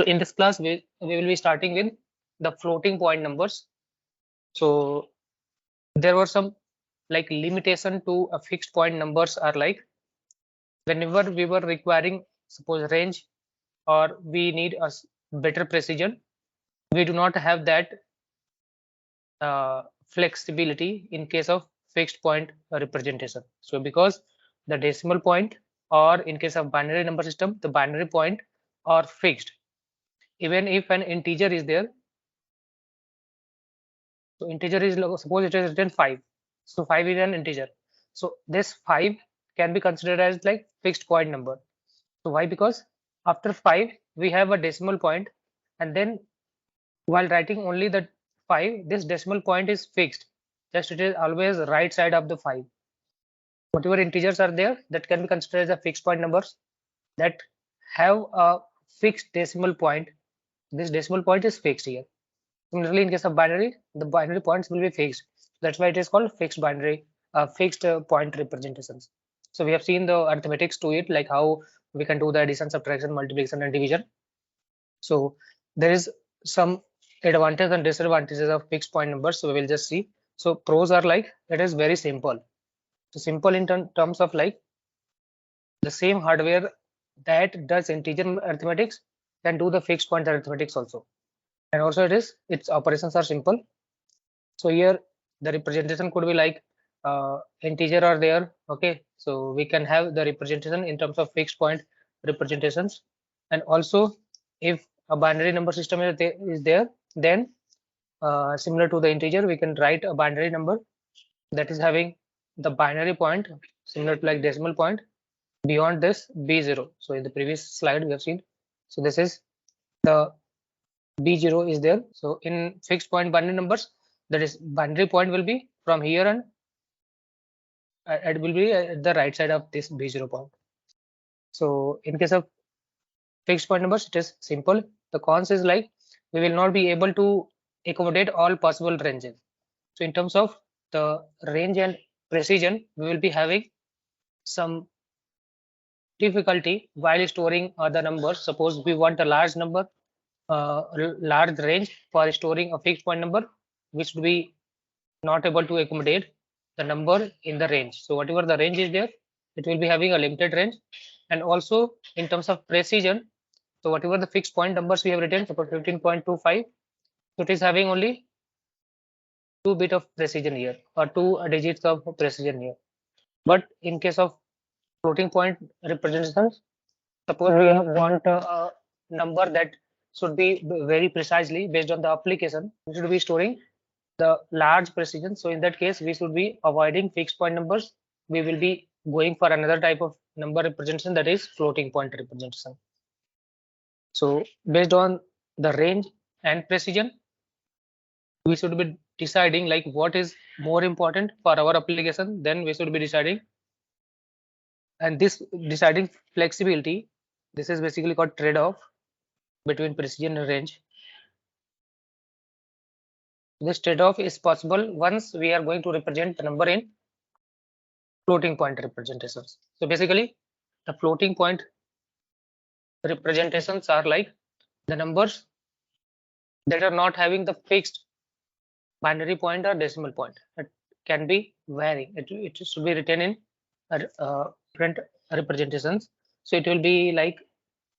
So in this class, we will be starting with the floating point numbers. So there were some like limitation to a fixed point numbers are like whenever we were requiring suppose range or we need a better precision, we do not have that flexibility in case of fixed point representation. So because the decimal point or in case of binary number system, the binary point are fixed. Even if an integer is there, so integer is suppose it is written 5. So 5 is an integer. So this 5 can be considered as like fixed point number. So why? Because after 5 we have a decimal point, and then while writing only the 5, this decimal point is fixed. Just it is always right side of the 5. Whatever integers are there that can be considered as a fixed point numbers that have a fixed decimal point. This decimal point is fixed here. Similarly, in case of binary, the binary points will be fixed. That's why it is called fixed binary, fixed point representations. So we have seen the arithmetics to it, like how we can do the addition, subtraction, multiplication, and division. So there is some advantages and disadvantages of fixed point numbers. So we will just see. So pros are like it is very simple. So simple in terms of like the same hardware that does integer arithmetics can do the fixed point arithmetics also. And also its operations are simple. So here the representation could be like integer are there. Okay, so we can have the representation in terms of fixed point representations. And also if a binary number system is there, then similar to the integer, we can write a binary number that is having the binary point similar to like decimal point beyond this b0. So in the previous slide we have seen, so this is the b0 is there. So in fixed point binary numbers, that is binary point will be from here, and it will be at the right side of this b0 point. So in case of fixed point numbers, it is simple. The cons is like we will not be able to accommodate all possible ranges. So in terms of the range and precision, we will be having some difficulty while storing other numbers. Suppose we want a large number, large range for storing a fixed point number, which would be not able to accommodate the number in the range. So whatever the range is there, it will be having a limited range. And also in terms of precision, so whatever the fixed point numbers we have written, suppose 15.25, so it is having only 2 bit of precision here, or 2 digits of precision here. But in case of floating point representations, suppose we want a number that should be very precisely based on the application, we should be storing the large precision. So in that case, we should be avoiding fixed point numbers. We will be going for another type of number representation, that is floating point representation. So based on the range and precision, we should be deciding like what is more important for our application. Then we should be deciding, and this deciding flexibility, this is basically called trade-off between precision and range. This trade-off is possible once we are going to represent the number in floating point representations. So basically the floating point representations are like the numbers that are not having the fixed binary point or decimal point. It can be varying. It should be written in different representations. So it will be like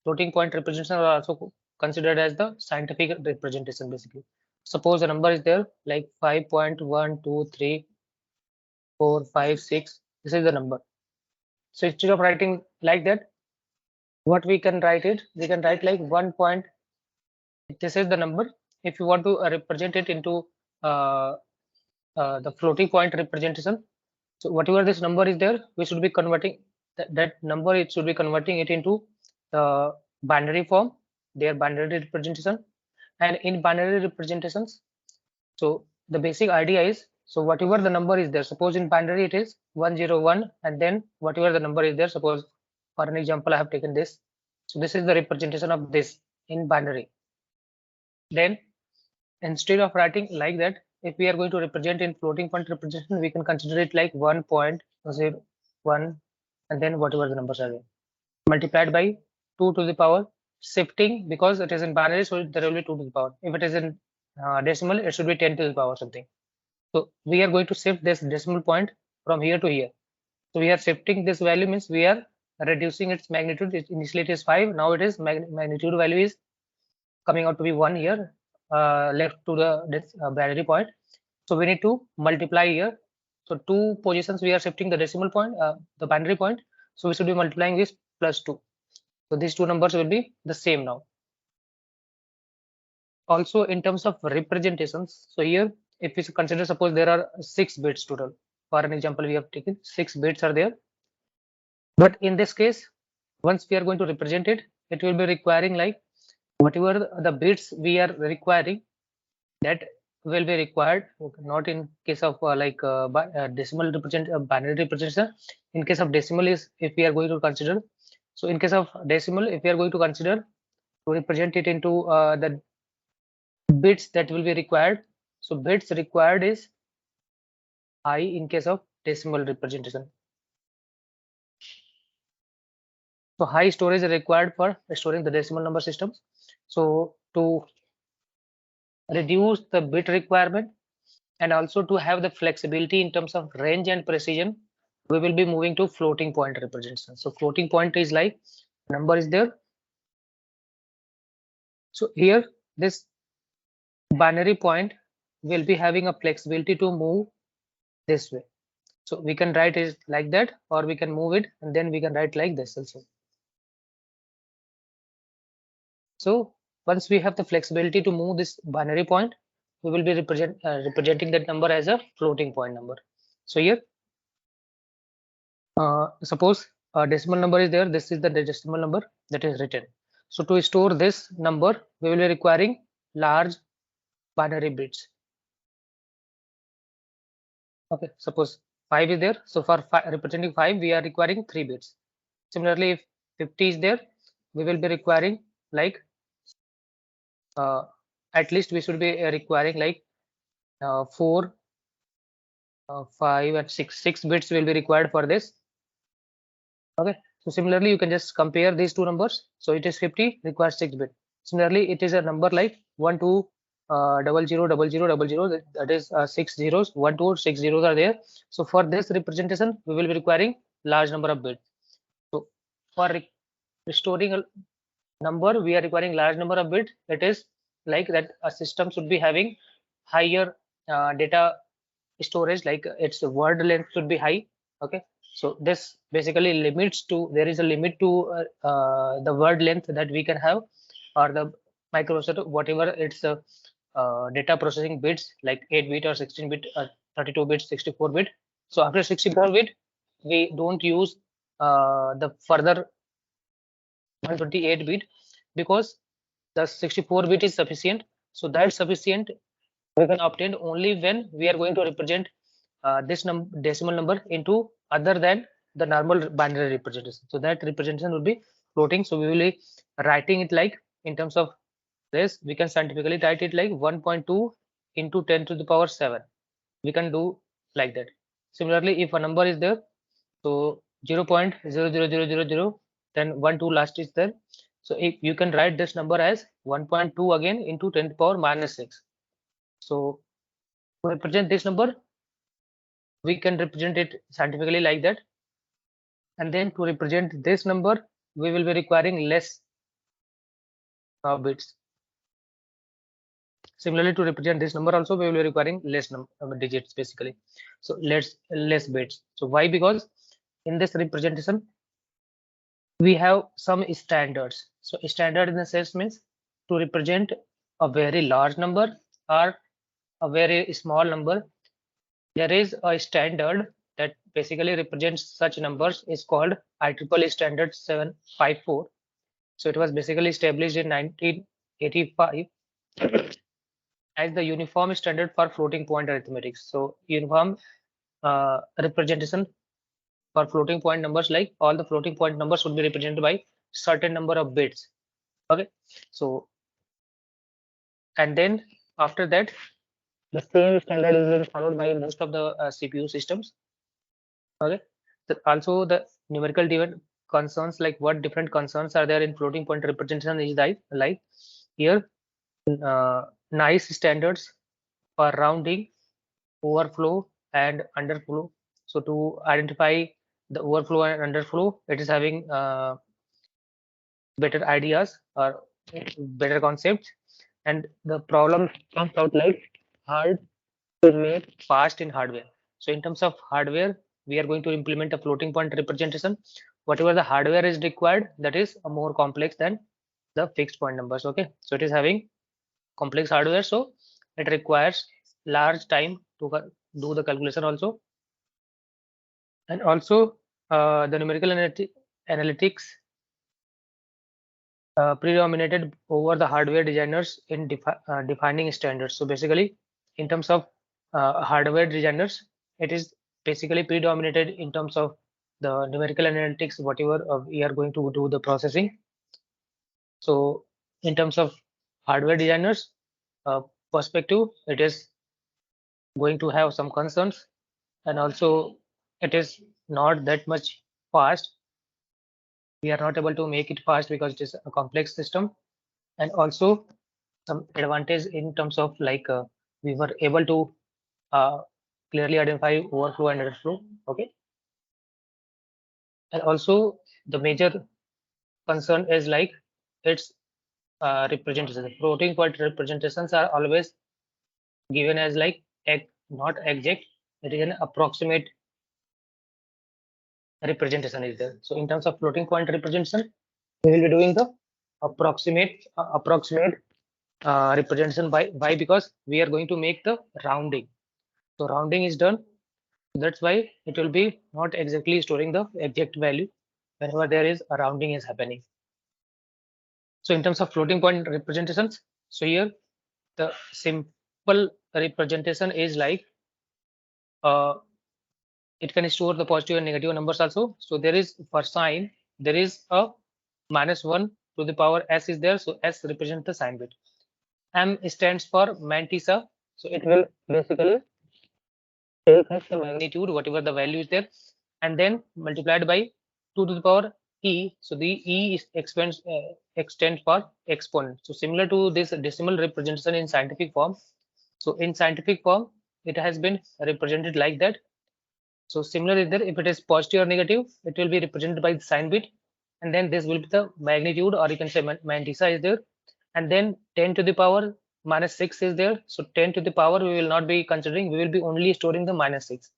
floating point representation are also considered as the scientific representation. Basically, suppose a number is there like 5.12345 this is the number. So instead of writing like that, what we can write it, we can write like 1 point, this is the number. If you want to represent it into the floating point representation, so whatever this number is there, we should be converting that number, it should be converting it into the binary form, their binary representation. And in binary representations, so the basic idea is, so whatever the number is there, suppose in binary it is 101, and then whatever the number is there, suppose for an example I have taken this, so this is the representation of this in binary. Then instead of writing like that, if we are going to represent in floating point representation, we can consider it like 1.01, and then whatever the numbers are there multiplied by 2 to the power shifting because it is in binary, so there will be 2 to the power. If it is in decimal, it should be 10 to the power something. So we are going to shift this decimal point from here to here. So we are shifting this value, means we are reducing its magnitude. Initially it is 5, now it is magnitude value is coming out to be 1 here, left to the this binary point. So we need to multiply here. So 2 positions we are shifting the decimal point, the binary point. So we should be multiplying this plus 2. So these two numbers will be the same now. Also in terms of representations, so here if we consider, suppose there are 6 bits total. For an example, we have taken 6 bits are there. But in this case, once we are going to represent it, it will be requiring like whatever the bits we are requiring, that will be required. Not in case of decimal represent binary representation. In case of decimal is if we are going to consider. So in case of decimal, if we are going to consider to represent it into the bits that will be required. So bits required is high in case of decimal representation. So high storage is required for storing the decimal number systems. So to reduce the bit requirement and also to have the flexibility in terms of range and precision, we will be moving to floating point representation. So floating point is like number is there. So here this binary point will be having a flexibility to move this way. So we can write it like that, or we can move it and then we can write like this also. So once we have the flexibility to move this binary point, we will be representing that number as a floating point number. So here, suppose a decimal number is there. This is the decimal number that is written. So to store this number, we will be requiring large binary bits. Okay, suppose 5 is there. So for representing 5, we are requiring 3 bits. Similarly, if 50 is there, we will be requiring like at least we should be requiring like 4, 5 and 6 bits will be required for this. Okay, so similarly you can just compare these two numbers. So it is 50 requires 6 bit. Similarly it is a number like 1 2 000000, that is 6 zeros, 1 2 6 zeros are there. So for this representation we will be requiring large number of bits. So for restoring a number we are requiring large number of bits. It is like that a system should be having higher data storage, like its word length should be high. Okay, so this basically limits to, there is a limit to the word length that we can have, or the microprocessor whatever its data processing bits, like 8 bit or 16 bit, 32 bit, 64 bit. So after 64 bit we don't use the further 128 bit, because the 64 bit is sufficient. So that sufficient we can obtain only when we are going to represent this decimal number into other than the normal binary representation. So that representation will be floating. So we will be writing it like, in terms of this, we can scientifically write it like 1.2 into 10 to the power 7. We can do like that. Similarly, if a number is there, so 0.00000, then 1 2 last is there. So if you can write this number as 1.2 again into 10 to the power minus 6. So to represent this number, we can represent it scientifically like that. And then to represent this number, we will be requiring less bits. Similarly, to represent this number also, we will be requiring less digits basically. So less bits. So why? Because in this representation, we have some standards. So standard in the sense means to represent a very large number or a very small number, there is a standard that basically represents such numbers, is called IEEE standard 754. So it was basically established in 1985 as the uniform standard for floating point arithmetic. So uniform representation for floating point numbers, like all the floating point numbers should be represented by certain number of bits. Okay, so and then after that the same standard is followed by most of the CPU systems. Okay, also the numerical concerns, like what different concerns are there in floating point representation is like here nice standards for rounding, overflow and underflow. So to identify the overflow and underflow, it is having better ideas or better concepts, and the problem comes out like hard to make fast in hardware. So in terms of hardware, we are going to implement a floating point representation. Whatever the hardware is required, that is more complex than the fixed point numbers. Okay, so it is having complex hardware, so it requires large time to do the calculation also. And also the numerical analytics predominated over the hardware designers in defining standards. So basically, in terms of hardware designers, it is basically predominated in terms of the numerical analytics, whatever we are going to do the processing. So in terms of hardware designers perspective, it is going to have some concerns, and also it is not that much fast. We are not able to make it fast because it is a complex system, and also some advantage in terms of like we were able to uh, clearly identify overflow and underflow. Okay, and also the major concern is like its representation. Floating point representations are always given as like not exact. It is an approximate representation is there. So in terms of floating point representation, we will be doing the approximate representation by why, because we are going to make the rounding. So rounding is done. That's why it will be not exactly storing the exact value whenever there is a rounding is happening. So in terms of floating point representations, so here the simple representation is like it can store the positive and negative numbers also. So there is for sign, there is a -1 to the power s is there. So s represents the sign bit. M stands for mantissa. So it will basically take as the magnitude, whatever the value is there, and then multiplied by 2 to the power e. So the e is extends for exponent. So similar to this decimal representation in scientific form. So in scientific form, it has been represented like that. So similar is there, if it is positive or negative, it will be represented by the sign bit, and then this will be the magnitude, or you can say mantissa is there, and then 10 to the power -6 is there. So 10 to the power we will not be considering, we will be only storing the -6.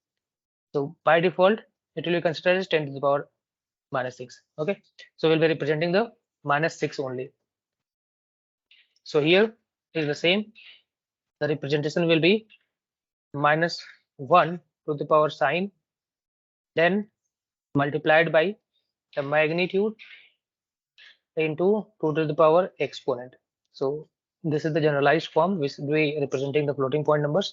So by default, it will be considered as 10 to the power -6. Okay, so we'll be representing the -6 only. So here is the same. The representation will be -1 to the power sign, then multiplied by the magnitude into 2 to the power exponent. So this is the generalized form which we representing the floating point numbers.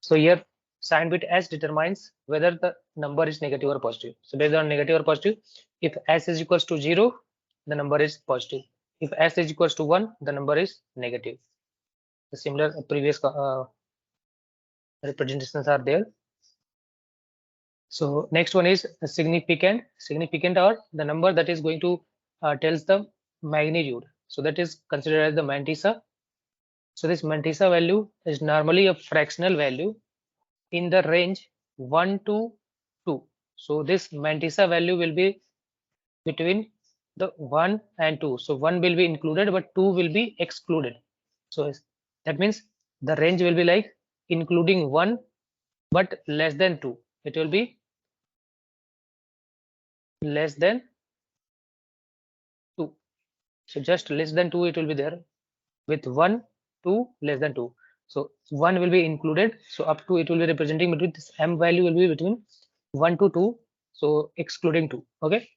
So here sign bit s determines whether the number is negative or positive. So based on negative or positive, if s is equals to 0, the number is positive. If s is equals to 1, the number is negative. The similar previous representations are there. So next one is significant. Significant are the number that is going to tells the magnitude. So that is considered as the mantissa. So this mantissa value is normally a fractional value in the range 1 to 2. So this mantissa value will be between the 1 and 2. So 1 will be included, but 2 will be excluded. So that means the range will be like including 1 but less than 2. It will be less than 2. So just less than 2 it will be there, with 1 to less than 2. So 1 will be included, so up to it will be representing between this m value will be between 1 to 2, so excluding 2. Okay,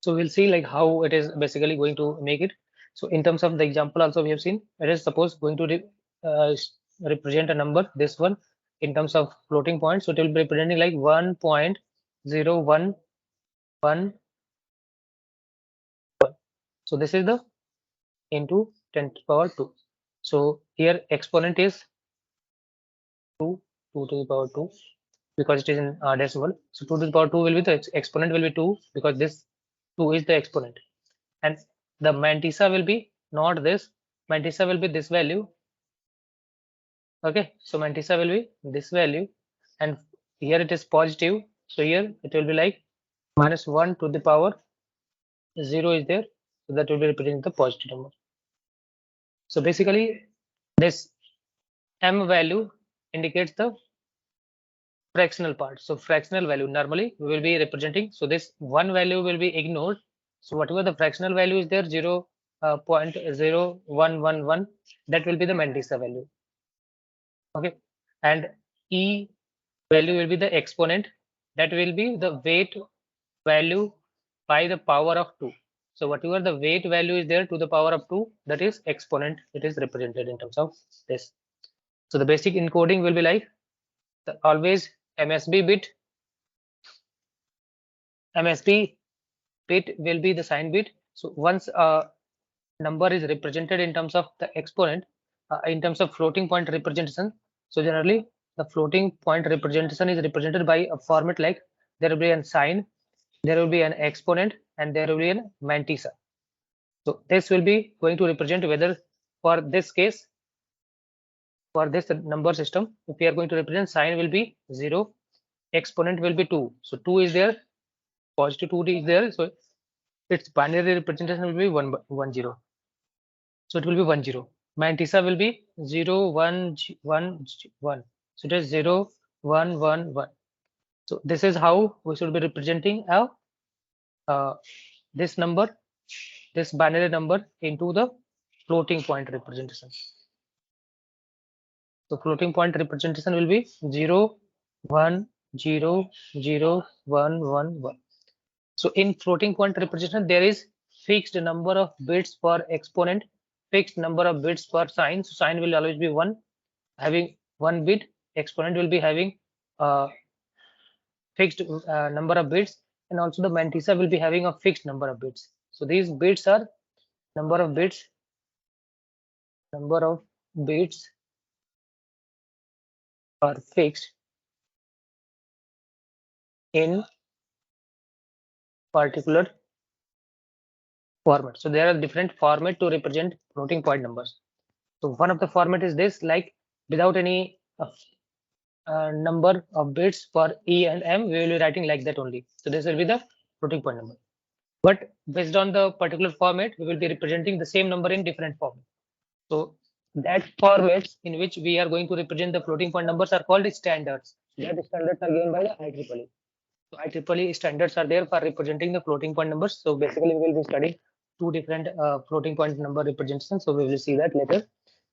so we'll see like how it is basically going to make it. So in terms of the example also we have seen, it is suppose going to represent a number, this one, in terms of floating point. So it will be representing like 1.011. So this is the into 10 to the power 2. So here exponent is 2, 2 to the power 2. because it is in decimal. So 2 to the power 2 will be the exponent will be 2 because this 2 is the exponent, and the mantissa will be not this. Mantissa will be this value. Okay, so mantissa will be this value, and here it is positive. So here it will be like minus 1 to the power 0 is there, so that will be representing the positive number. So basically, this m value indicates the fractional part. So fractional value normally we will be representing. So this one value will be ignored. So whatever the fractional value is there, 0.0111, that will be the mantissa value. Okay, and e value will be the exponent. That will be the weight value by the power of 2. So whatever the weight value is there to the power of 2, that is exponent. It is represented in terms of this. So the basic encoding will be like always MSB bit will be the sign bit. So once a number is represented in terms of the exponent, in terms of floating point representation, so generally the floating point representation is represented by a format like there will be a sign, there will be an exponent, and there will be a mantissa. So this will be going to represent whether for this case, for this number system, if we are going to represent, sign will be 0, exponent will be 2. So 2 is there, positive 2 is there. So its binary representation will be 110. So it will be 10. Mantissa will be 0 1 1 1. So it is 0 1 1 1. So this is how we should be representing this number, this binary number into the floating point representation. So floating point representation will be 0 1 0 0 1 1 1. So in floating point representation, there is fixed number of bits for exponent, fixed number of bits for sign. So sign will always be 1, having 1 bit. Exponent will be having fixed number of bits, and also the mantissa will be having a fixed number of bits. So these bits are number of bits are fixed in particular format. So there are different format to represent floating point numbers. So one of the format is this, like without any number of bits for E and M, we will be writing like that only. So this will be the floating point number. But based on the particular format, we will be representing the same number in different format. So that formats in which we are going to represent the floating point numbers are called standards. That standards are given by the IEEE. So IEEE standards are there for representing the floating point numbers. So basically, we will be studying two different floating point number representations. So we will see that later.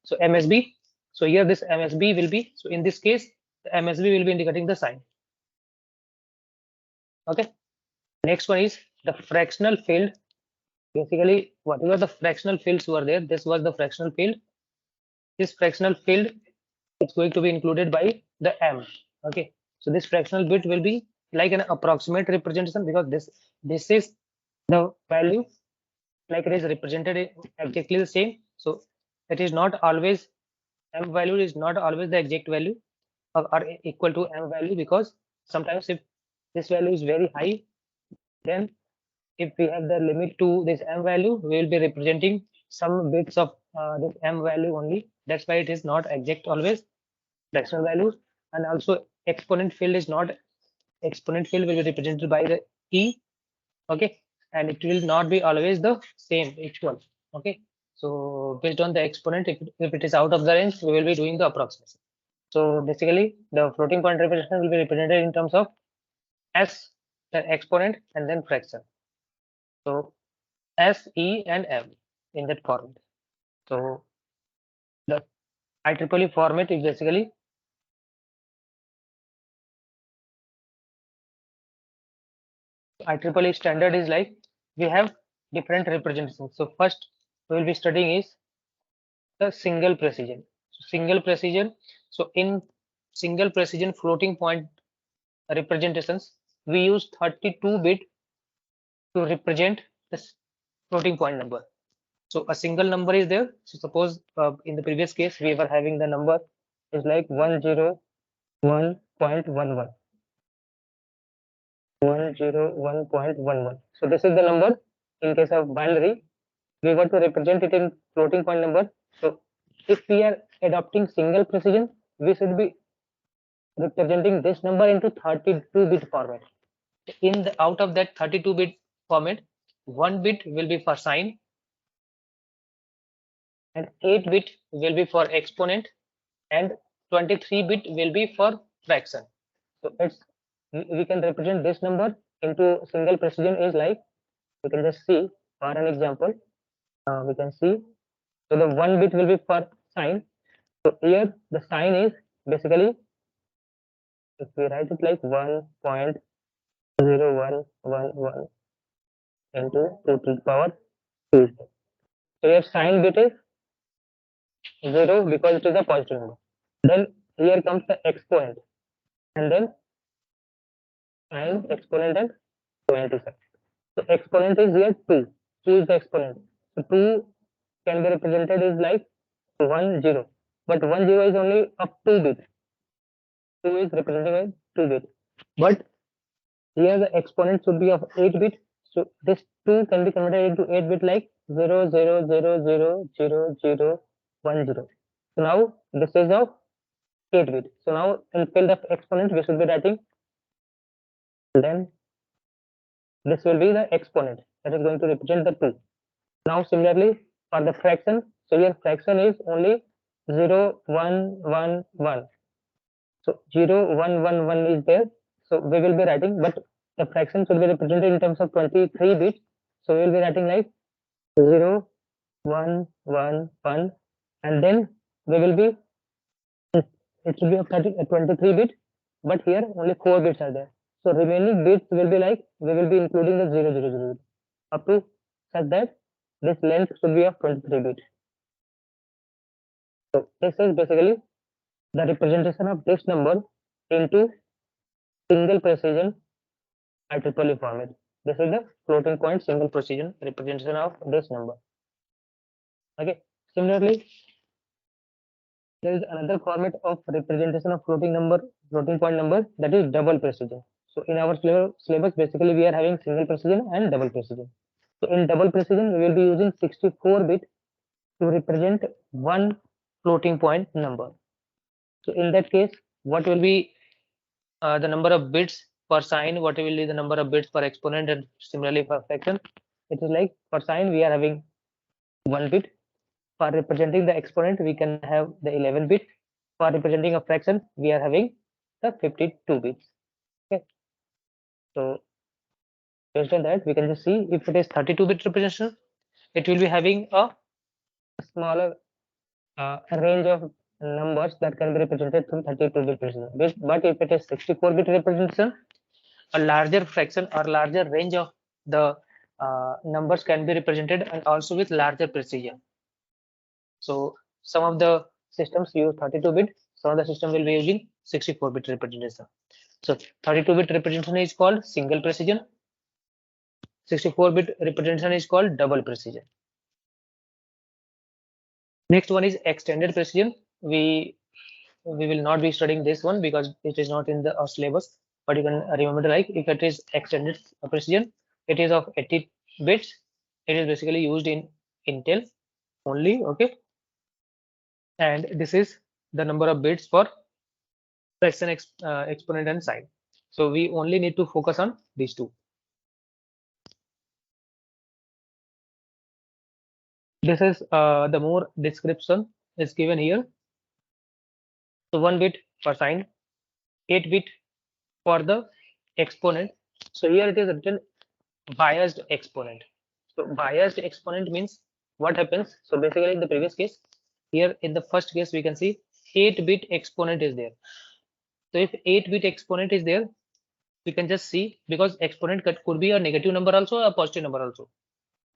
So MSB. So here this MSB will be. So in this case, the MSB will be indicating the sign. Okay. Next one is the fractional field. Basically, whatever the fractional fields were there, this was the fractional field. This fractional field is going to be included by the M. Okay. So this fractional bit will be like an approximate representation because this is the value, like it is represented exactly the same. So it is not always M value is not always the exact value or equal to M value, because sometimes if this value is very high, then if we have the limit to this M value, we will be representing some bits of this M value only. That's why it is not exact always fractional values. And also exponent field is not, exponent field will be represented by the E. Okay, and it will not be always the same equal. Okay, so based on the exponent, if it is out of the range, we will be doing the approximation. So basically the floating point representation will be represented in terms of S, then exponent, and then fraction. So S, E, and M in that format. So the IEEE format is basically IEEE standard is like we have different representations. So first we will be studying is the single precision. So single precision. So in single precision floating point representations, we use 32-bit to represent this floating point number. So a single number is there. So suppose in the previous case we were having the number is like 101.11. 101.11. So this is the number in case of binary. We want to represent it in floating point number. So if we are adopting single precision, we should be representing this number into 32-bit format. In the out of that 32-bit format, 1 bit will be for sign and 8 bit will be for exponent and 23 bit will be for fraction. So we can represent this number into single precision is like, we can just see for an example. We can see, so the 1 bit will be for sign. So here the sign is basically, if we write it like 1.0111 into 2 to the power 2. So your sign bit is 0 because it is a positive number. Then here comes the exponent, and then sign, exponent, and 27. So exponent is here 2. 2 is the exponent. So 2 can be represented as like 1 0. But 1 0 is only of 2 bit. 2 is represented as 2 bit. But here the exponent should be of 8 bit. So this 2 can be converted into 8 bit like 0 0 0 0 0 0 1 0. So now this is of 8 bit. So now in field of exponent we should be writing, then this will be the exponent that is going to represent the 2. Now similarly for the fraction, so here fraction is only 0 1 1 1. So 0 1 1 1 is there. So we will be writing, but the fraction should be represented in terms of 23 bits. So we will be writing like 0 1 1 1, and then we will be, it should be of 23 bit, but here only 4 bits are there. So remaining bits will be like, we will be including the 0 0 0 up to such that this length should be of 23 bits. So this is basically the representation of this number into single precision IEEE format. This is the floating point single precision representation of this number. Okay. Similarly, there is another format of representation of floating point number, that is double precision. So in our syllabus, basically we are having single precision and double precision. So in double precision, we will be using 64-bit to represent one floating point number. So in that case, what will be the number of bits per sign? What will be the number of bits per exponent? And similarly for fraction, it is like for sign we are having 1 bit. For representing the exponent, we can have the 11 bit. For representing a fraction, we are having the 52 bits. Okay. So based on that, we can just see if it is 32-bit representation, it will be having a smaller range of numbers that can be represented through 32-bit precision. But if it is 64-bit representation, a larger fraction or larger range of the numbers can be represented, and also with larger precision. So some of the systems use 32-bit, some of the system will be using 64-bit representation. So 32-bit representation is called single precision. 64-bit representation is called double precision. Next one is extended precision. We will not be studying this one because it is not in the syllabus, but you can remember, like if it is extended precision, it is of 80 bits. It is basically used in Intel only. Okay, and this is the number of bits for fraction, exponent, and sign. So we only need to focus on these two. This is the more description is given here. So 1 bit for sign, 8 bit for the exponent. So here it is written biased exponent. So biased exponent means what happens? So basically in the previous case, here in the first case we can see 8-bit exponent is there. So if 8-bit exponent is there, we can just see, because exponent could be a negative number also, a positive number also.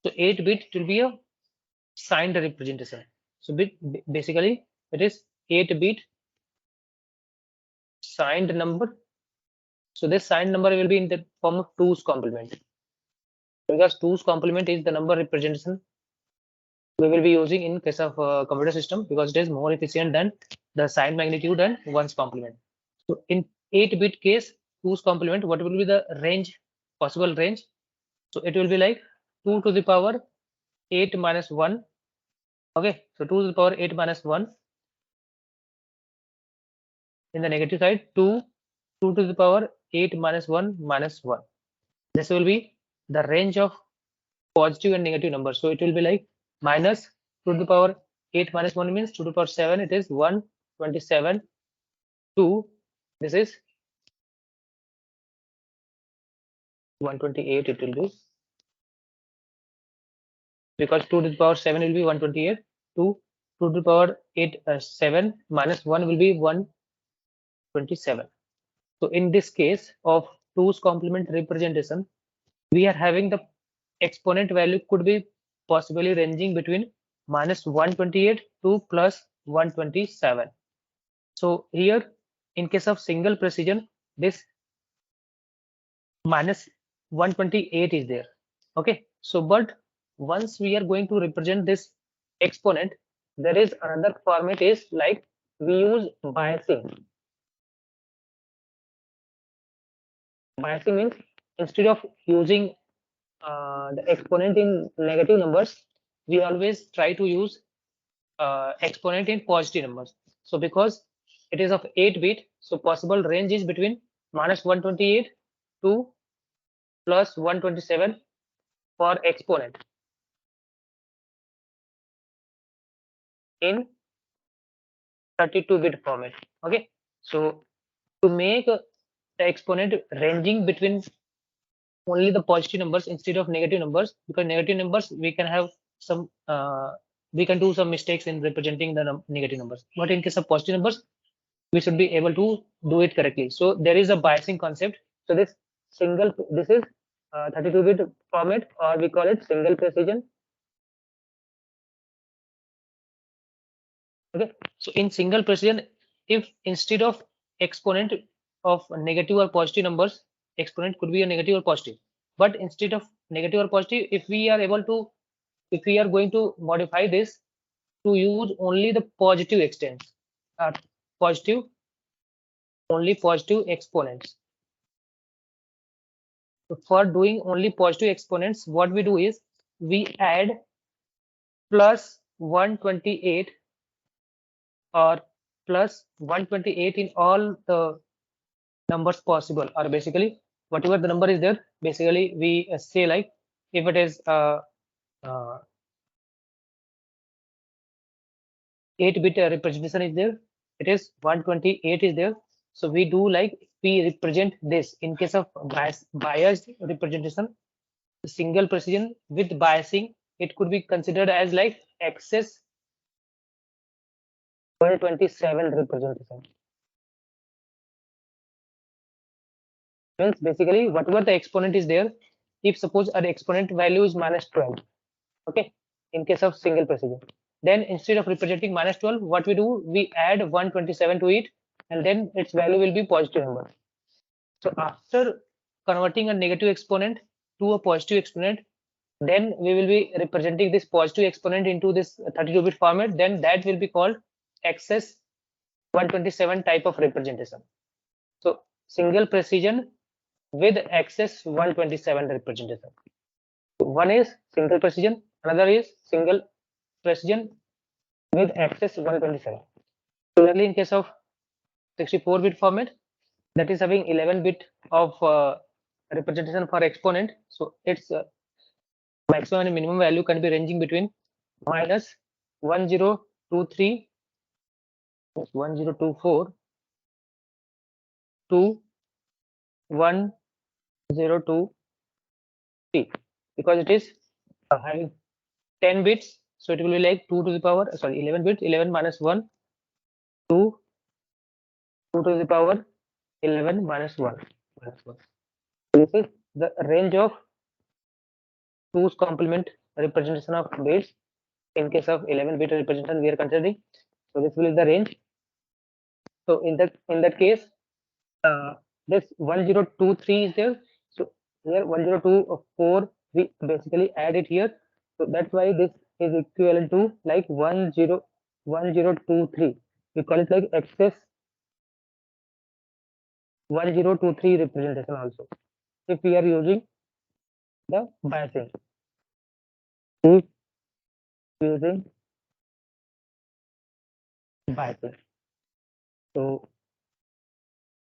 So 8-bit will be a signed representation. So basically it is 8-bit signed number. So this signed number will be in the form of 2's complement, because 2's complement is the number representation we will be using in case of computer system, because it is more efficient than the sign magnitude and 1's complement. So in 8-bit case, 2's complement, what will be the range, possible range? So it will be like 2 to the power 8 minus 1. Okay, so 2 to the power 8 minus 1 in the negative side, 2 to the power 8 minus 1 minus 1. This will be the range of positive and negative numbers. So it will be like minus 2 to the power 8 minus 1 means 2 to the power 7. It is 127. 2. This is 128. It will be, because 2 to the power 7 will be 128. 2 to the power 8 7 minus 1 will be 127. So in this case of 2's complement representation, we are having the exponent value could be possibly ranging between minus 128 to plus 127. So here, in case of single precision, this minus 128 is there. Okay, so but once we are going to represent this exponent, there is another format is like we use biasing. Biasing means instead of using the exponent in negative numbers, we always try to use exponent in positive numbers. So because it is of 8-bit, so possible range is between minus 128 to plus 127 for exponent in 32-bit format. Okay, so to make the exponent ranging between only the positive numbers instead of negative numbers, because negative numbers we can have some we can do some mistakes in representing the negative numbers, but in case of positive numbers we should be able to do it correctly. So there is a biasing concept. So this is 32-bit format, or we call it single precision. Okay, so in single precision, if instead of exponent of negative or positive numbers, exponent could be a negative or positive, but instead of negative or positive, if we are able to, if we are going to modify this to use only the positive extents, positive, only positive exponents. So for doing only positive exponents, what we do is we add plus 128 or plus 128 in all the numbers possible, or basically whatever the number is there, basically we say like if it is uh, 8-bit representation is there, it is 128 is there. So we do like we represent this in case of biased representation, single precision with biasing, it could be considered as like excess 127 representation. Means basically whatever the exponent is there, if suppose our exponent value is minus 12, okay, in case of single precision, then instead of representing minus 12, what we do, we add 127 to it, and then its value will be positive number. So after converting a negative exponent to a positive exponent, then we will be representing this positive exponent into this 32-bit format, then that will be called excess 127 type of representation. So single precision with excess 127 representation. One is single precision, another is single precision with excess 127. Similarly, in case of 64-bit format, that is having 11-bit of representation for exponent. So its maximum and minimum value can be ranging between minus 1023, 1024 to 1023, because it is having 10 bits. So it will be like 2 to the power, sorry, 11 bits, 11 minus 1, 2, 2 to the power 11 minus 1. Minus 1. This is the range of 2's complement representation of bits. In case of 11-bit representation, we are considering. So this will be the range. So in that case, this 1023 is there. So here 1024 we basically add it here. So that's why this is equivalent to like 1023. We call it like excess 1023 representation also. If we are using the biasing, if using biasing. So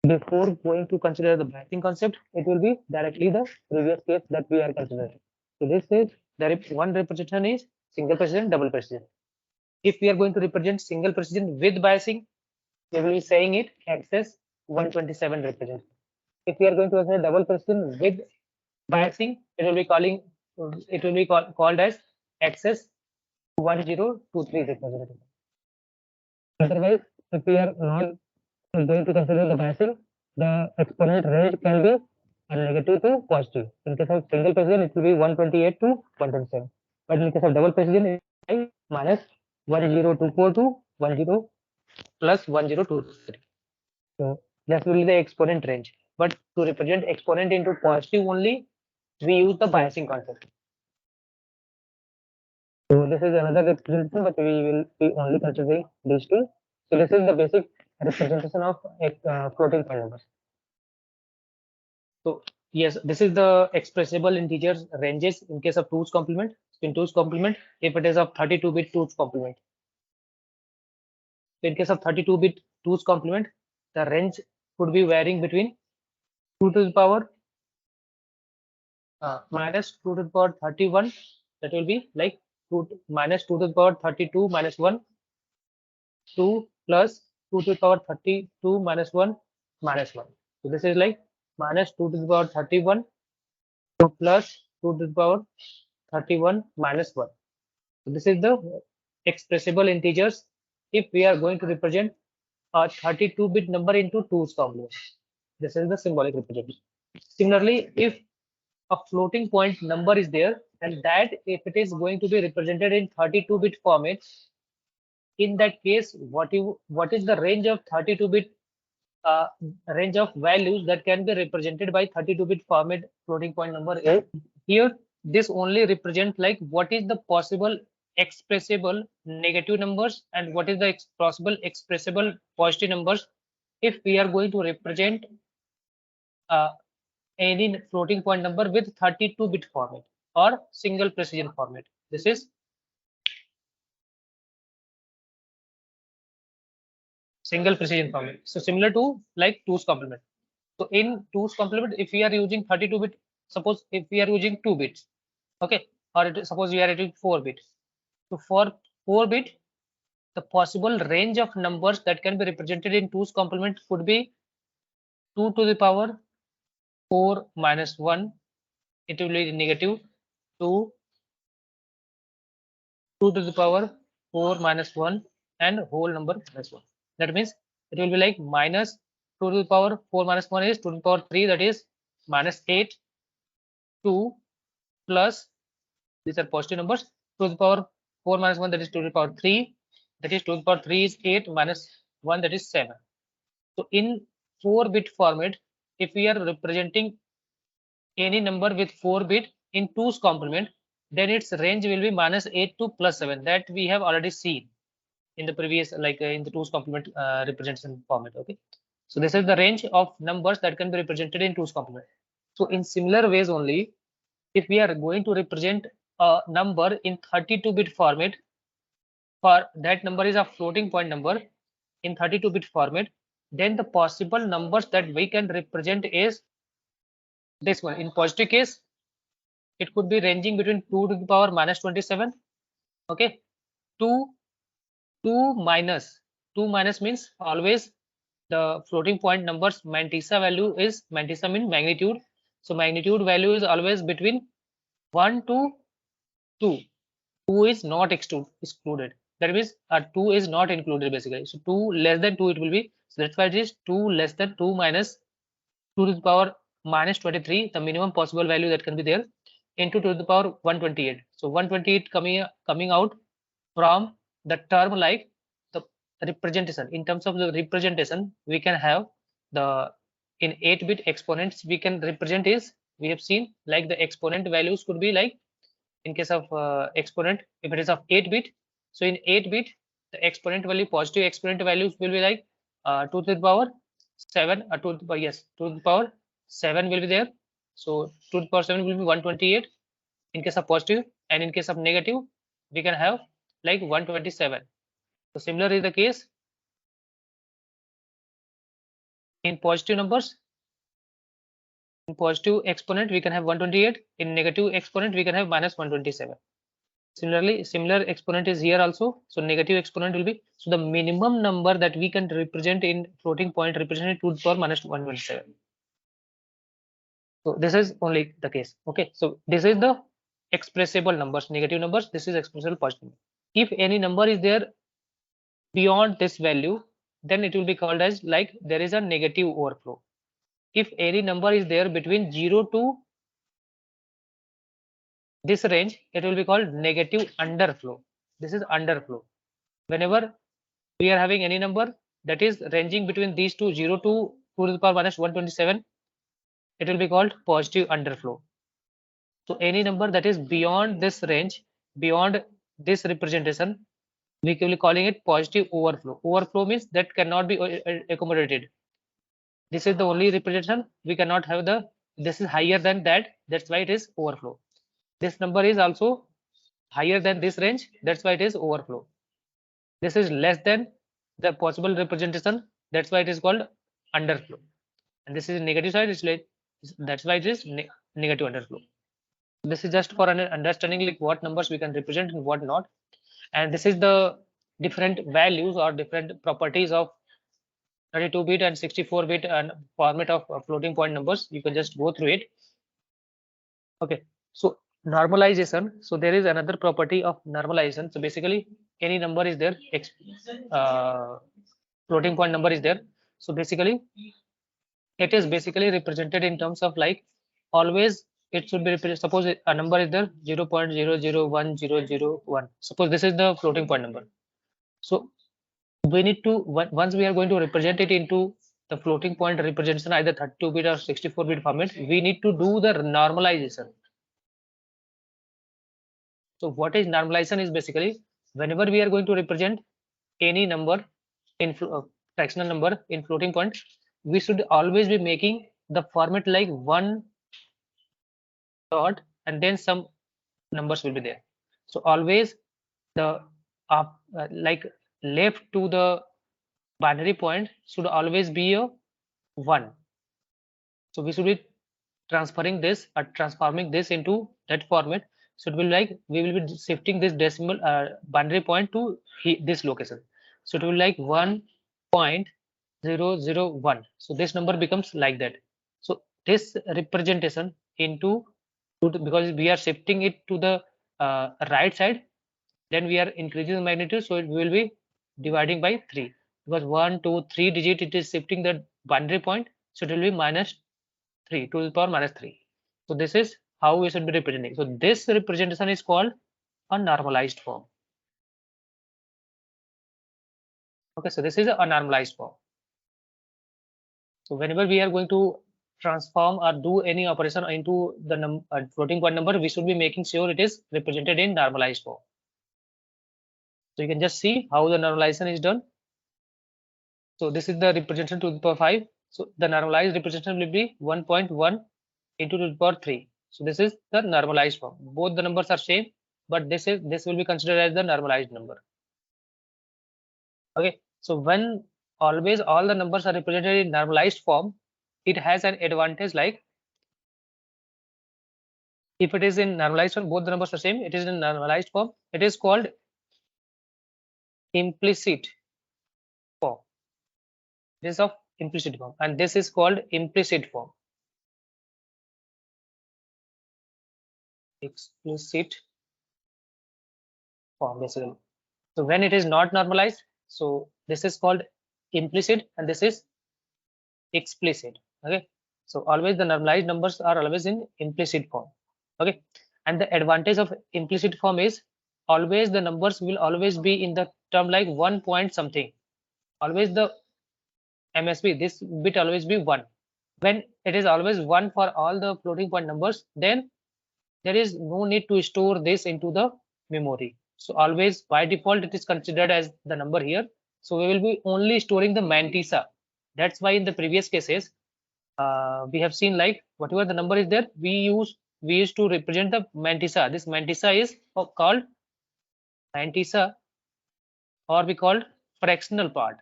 before going to consider the biasing concept, it will be directly the previous case that we are considering. So this is one representation is single precision, double precision. If we are going to represent single precision with biasing, we will be saying it access 127 representation. If we are going to consider double precision with biasing, it will be called as access 1023 representation. Otherwise, if we are not going to consider the biasing, the exponent range can be negative to positive. In case of single precision, it will be 128 to 127. But in case of double precision, it is minus 1024 to 10 plus 1023. So that will be the exponent range. But to represent exponent into positive only, we use the biasing concept. So this is another representation, but we will be only considering these two. So this is the basic representation of floating point numbers. So yes, this is the expressible integers ranges in case of 2's complement. In 2's complement, if it is of 32-bit 2's complement. So in case of 32-bit 2's complement, the range could be varying between 2 to the power minus 2 to the power 31. That will be like 2 to the power 32 minus 1, 2 plus 2 to the power 32 minus 1 minus 1. So this is like minus 2 to the power 31 plus 2 to the power 31 minus 1. So this is the expressible integers if we are going to represent a 32-bit number into 2's complement. This is the symbolic representation. Similarly, if a floating point number is there, and that if it is going to be represented in 32-bit format, in that case, what is the range of 32-bit range of values that can be represented by 32-bit format floating point number is? Here, this only represents like what is the possible expressible negative numbers and what is the possible expressible positive numbers if we are going to represent any floating point number with 32-bit format or single precision format. This is single precision format. So similar to like 2's complement. So in 2's complement, if we are using 32-bit, suppose if we are using 2 bits, okay, or suppose we are using 4 bits. So for 4 bit, the possible range of numbers that can be represented in 2's complement could be 2 to the power 4 minus 1. It will be negative 2, 2 to the power 4 minus 1 and whole number minus 1. That means it will be like minus 2 to the power 4 minus 1 is 2 to the power 3, that is minus 8, 2 plus, these are positive numbers, 2 to the power 4 minus 1, that is 2 to the power 3, that is 2 to the power 3 is 8 minus 1, that is 7. So in 4-bit format, if we are representing any number with 4-bit in 2's complement, then its range will be minus 8 to plus 7, that we have already seen in the previous, like in the 2's complement representation format. Okay, so this is the range of numbers that can be represented in 2's complement. So in similar ways only, if we are going to represent a number in 32-bit format, for that number is a floating point number in 32-bit format, then the possible numbers that we can represent is this one. In positive case, it could be ranging between 2 to the power minus 27. Okay, 2 minus means always the floating point number's mantissa value is, mantissa means magnitude, so magnitude value is always between 1 to 2. 2 is not excluded, that means 2 is not included basically. So 2 less than 2 it will be, so that's why it is 2 less than 2 minus 2 to the power minus 23, the minimum possible value that can be there, into 2 to the power 128. So 128 coming out from the term like the representation. In terms of the representation, we can have the in 8-bit exponents we can represent is, we have seen like the exponent values could be like, in case of exponent, if it is of 8-bit, so in 8-bit the exponent value, positive exponent values will be like 2 to the power 7 to the power, yes, to the power 7 will be there. So 2 to the power 7 will be 128 in case of positive, and in case of negative we can have like 127. So similar is the case in positive numbers. In positive exponent we can have 128, in negative exponent we can have minus 127. Similarly, similar exponent is here also. So negative exponent will be, so the minimum number that we can represent in floating point represented 2 to the power minus 127. So this is only the case. Okay, so this is the expressible numbers, negative numbers. This is expressible positive. If any number is there beyond this value, then it will be called as like there is a negative overflow. If any number is there between 0 to this range, it will be called negative underflow. This is underflow. Whenever we are having any number that is ranging between these two, 0 to 2 to the power minus 127, it will be called positive underflow. So any number that is beyond this range, beyond this representation, we will be calling it positive overflow. Overflow means that cannot be accommodated. This is the only representation. We cannot have the, this is higher than that. That's why it is overflow. This number is also higher than this range. That's why it is overflow. This is less than the possible representation. That's why it is called underflow. And this is negative side. It's like, that's why it is negative underflow. This is just for an understanding like what numbers we can represent and what not. And this is the different values or different properties of 32-bit and 64-bit and format of floating point numbers. You can just go through it. Okay, so normalization. So there is another property of normalization. So basically any number is there, floating point number is there. So basically it is basically represented in terms of like always it should be represented. Suppose a number is there 0.001001. Suppose this is the floating point number. So we need to, once we are going to represent it into the floating point representation, either 32-bit or 64-bit format, we need to do the normalization. So what is normalization is basically whenever we are going to represent any number in fractional number in floating point, we should always be making the format like one dot and then some numbers will be there. So always the like left to the binary point should always be a 1. So we should be transferring this or transforming this into that format. So it will like we will be shifting this decimal binary point to this location. So it will like 1.001. So this number becomes like that. So this representation into, because we are shifting it to the right side, then we are increasing the magnitude, so it will be dividing by 3, because 1 2 3 digit it is shifting the binary point, so it will be minus 3 to the power minus 3. So this is how we should be representing. So this representation is called a normalized form. Okay, so this is a normalized form. So whenever we are going to transform or do any operation into the floating point number, we should be making sure it is represented in normalized form. So you can just see how the normalization is done. So this is the representation to the power 5. So the normalized representation will be 1.1 into to the power 3. So this is the normalized form. Both the numbers are same, but this will be considered as the normalized number. Okay. So when always all the numbers are represented in normalized form, it has an advantage like if it is in normalized form, both the numbers are same, it is in normalized form, it is called implicit form. This is of implicit form, and this is called implicit form. Explicit form basically. So when it is not normalized, so this is called implicit and this is explicit. Okay, so always the normalized numbers are always in implicit form. Okay, and the advantage of implicit form is always the numbers will always be in the term like 1 point something. Always the MSB, this bit always be 1. When it is always 1 for all the floating point numbers, then there is no need to store this into the memory. So always by default it is considered as the number here. So we will be only storing the mantissa, That's why in the previous cases, we have seen like whatever the number is there, we used to represent the mantissa. This mantissa is called mantissa, or we called fractional part.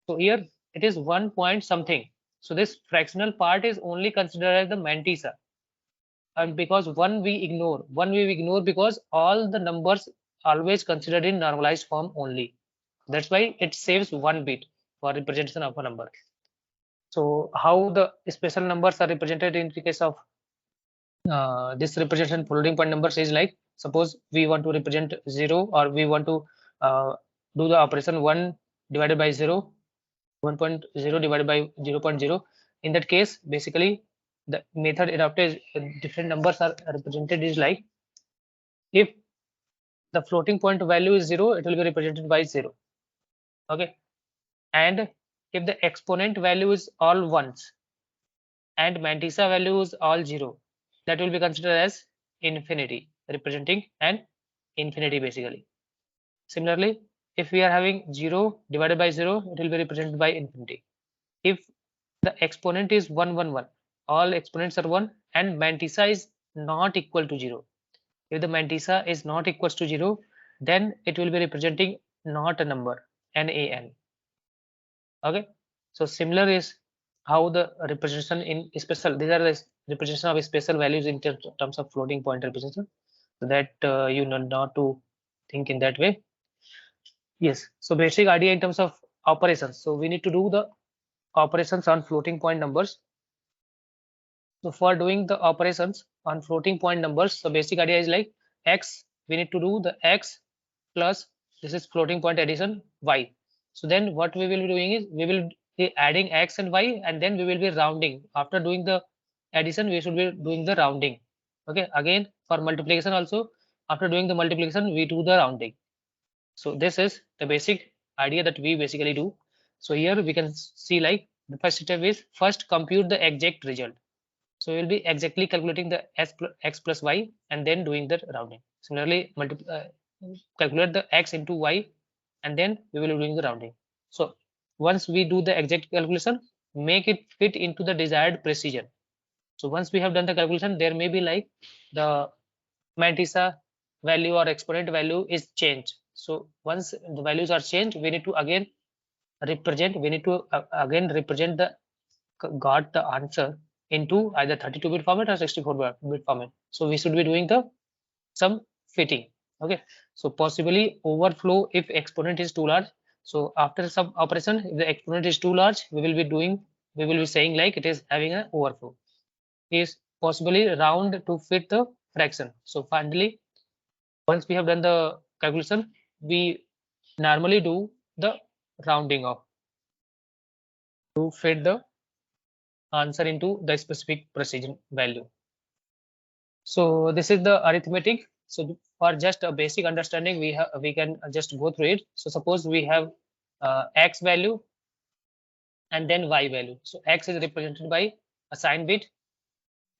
So here it is 1 point something. So this fractional part is only considered as the mantissa. And because one we ignore because all the numbers always considered in normalized form only. That's why it saves 1 bit for representation of a number. So how the special numbers are represented in the case of this representation floating point numbers is like, suppose we want to represent 0, or we want to do the operation 1 divided by 0, 1.0 divided by 0.0. In that case, basically the method adopted, different numbers are represented is like, if the floating point value is 0, it will be represented by 0. Okay, and if the exponent value is all ones and mantissa value is all 0, that will be considered as infinity, representing an infinity basically. Similarly, if we are having 0 divided by 0, it will be represented by infinity. If the exponent is 1 1 1, all exponents are 1, and mantissa is not equal to 0. If the mantissa is not equals to 0, then it will be representing not a number, NaN. Okay, so similar is how the representation in special, these are the representation of special values in terms of floating point representation, so that you know not to think in that way. Yes, so basic idea in terms of operations. So we need to do the operations on floating point numbers. So for doing the operations on floating point numbers, the basic idea is like x, we need to do the x plus, this is floating point addition, y. So then what we will be doing is we will be adding x and y, and then we will be rounding. After doing the addition, we should be doing the rounding. Okay, again for multiplication also, after doing the multiplication, we do the rounding. So this is the basic idea that we basically do. So here we can see like the first step is first compute the exact result. So we'll be exactly calculating the x plus y and then doing the rounding. Similarly, calculate the x into y, and then we will be doing the rounding. So once we do the exact calculation, make it fit into the desired precision. So once we have done the calculation, there may be like the mantissa value or exponent value is changed. So once the values are changed, we need to again represent, the got the answer into either 32-bit format or 64-bit format. So we should be doing the some fitting. Okay, so possibly overflow if exponent is too large. So after some operation, if the exponent is too large, we will be saying like it is having an overflow. Is possibly round to fit the fraction. So finally, once we have done the calculation, we normally do the rounding off to fit the answer into the specific precision value. So this is the arithmetic. So for just a basic understanding, we can just go through it. So suppose we have x value and then y value. So x is represented by a sign bit,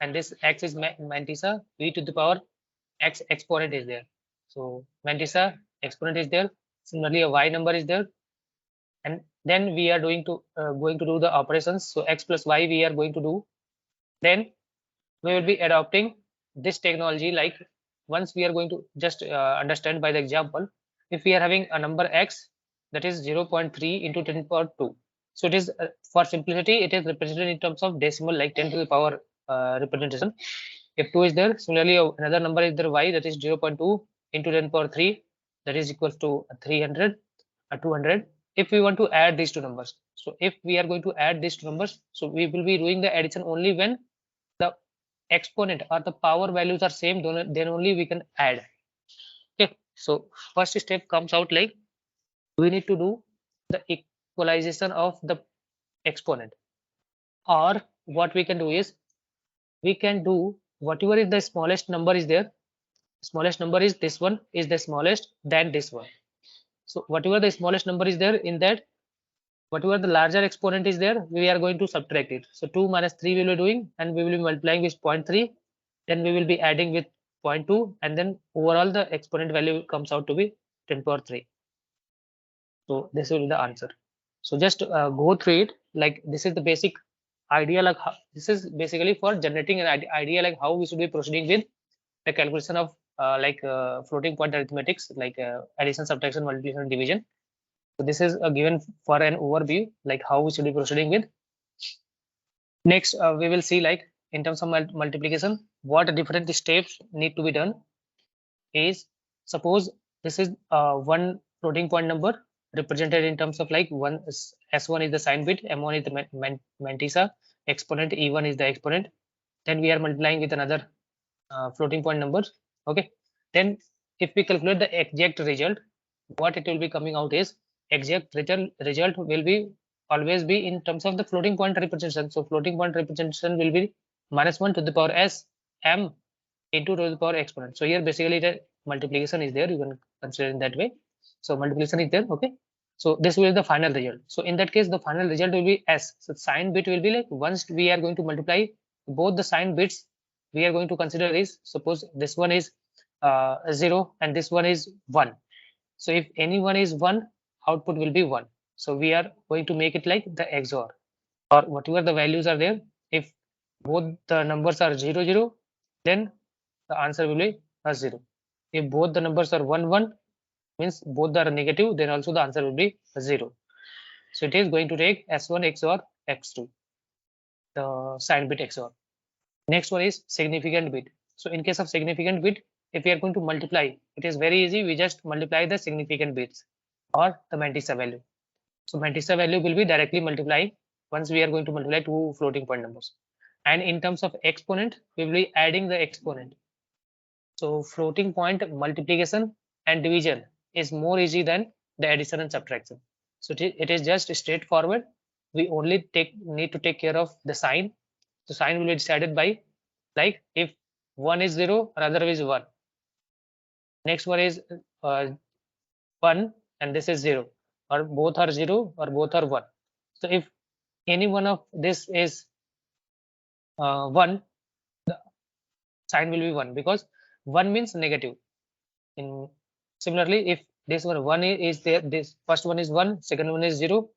and this x is mantissa, e to the power x exponent is there. So mantissa exponent is there. Similarly, a y number is there, and then we are going to do the operations. So x plus y we are going to do. Then we will be adopting this technology. Like once we are going to just understand by the example, if we are having a number x, that is 0.3 into 10 power 2. So it is for simplicity, it is represented in terms of decimal, like 10 to the power representation. If 2 is there, similarly another number is there y, that is 0.2 into 10 power 3, that is equals to 300, 200. If we want to add these two numbers, so if we are going to add these two numbers, so we will be doing the addition only when the exponent or the power values are same, then only we can add. Okay, so first step comes out like we need to do the equalization of the exponent, or what we can do is we can do whatever is the smallest number is there, smallest number is this one, is the smallest than this one. So whatever the smallest number is there, in that whatever the larger exponent is there, we are going to subtract it. So 2 minus 3 we will be doing, and we will be multiplying with 0.3, then we will be adding with 0.2, and then overall the exponent value comes out to be 10 power 3. So this will be the answer. So just go through it. Like this is the basic idea. Like how, this is basically for generating an idea like how we should be proceeding with the calculation of floating point arithmetics, like addition, subtraction, multiplication, division. So this is given for an overview, like how we should be proceeding with. Next, we will see like in terms of multiplication, what different steps need to be done. Is suppose this is one floating point number represented in terms of like one s1 is the sign bit, m1 is the mantissa, exponent e1 is the exponent. Then we are multiplying with another floating point number. Okay, then if we calculate the exact result, what it will be coming out is exact result will be always be in terms of the floating point representation. So floating point representation will be -1 to the power s m into to the power exponent. So here basically the multiplication is there, you can consider in that way. So multiplication is there. Okay, so this will be the final result. So in that case the final result will be s. So sign bit will be like, once we are going to multiply both the sign bits, we are going to consider is, suppose this one is 0 and this one is 1. So if any one is 1, output will be 1. So we are going to make it like the XOR, or whatever the values are there. If both the numbers are 0 0, then the answer will be a 0. If both the numbers are 1 1, means both are negative, then also the answer will be a 0. So it is going to take S1 XOR X2, the sign bit XOR. Next one is significant bit. So in case of significant bit, if we are going to multiply, it is very easy. We just multiply the significant bits or the mantissa value. So mantissa value will be directly multiplying once we are going to multiply two floating point numbers. And in terms of exponent, we will be adding the exponent. So floating point multiplication and division is more easy than the addition and subtraction. So it is just straightforward. We only need to take care of the sign. The sign will be decided by, like, if one is 0, another is 1. Next one is 1 and this is 0, or both are 0 or both are 1. So if any one of this is 1, the sign will be 1, because 1 means negative. In similarly, if this one is there, this first one is 1, second one is 0,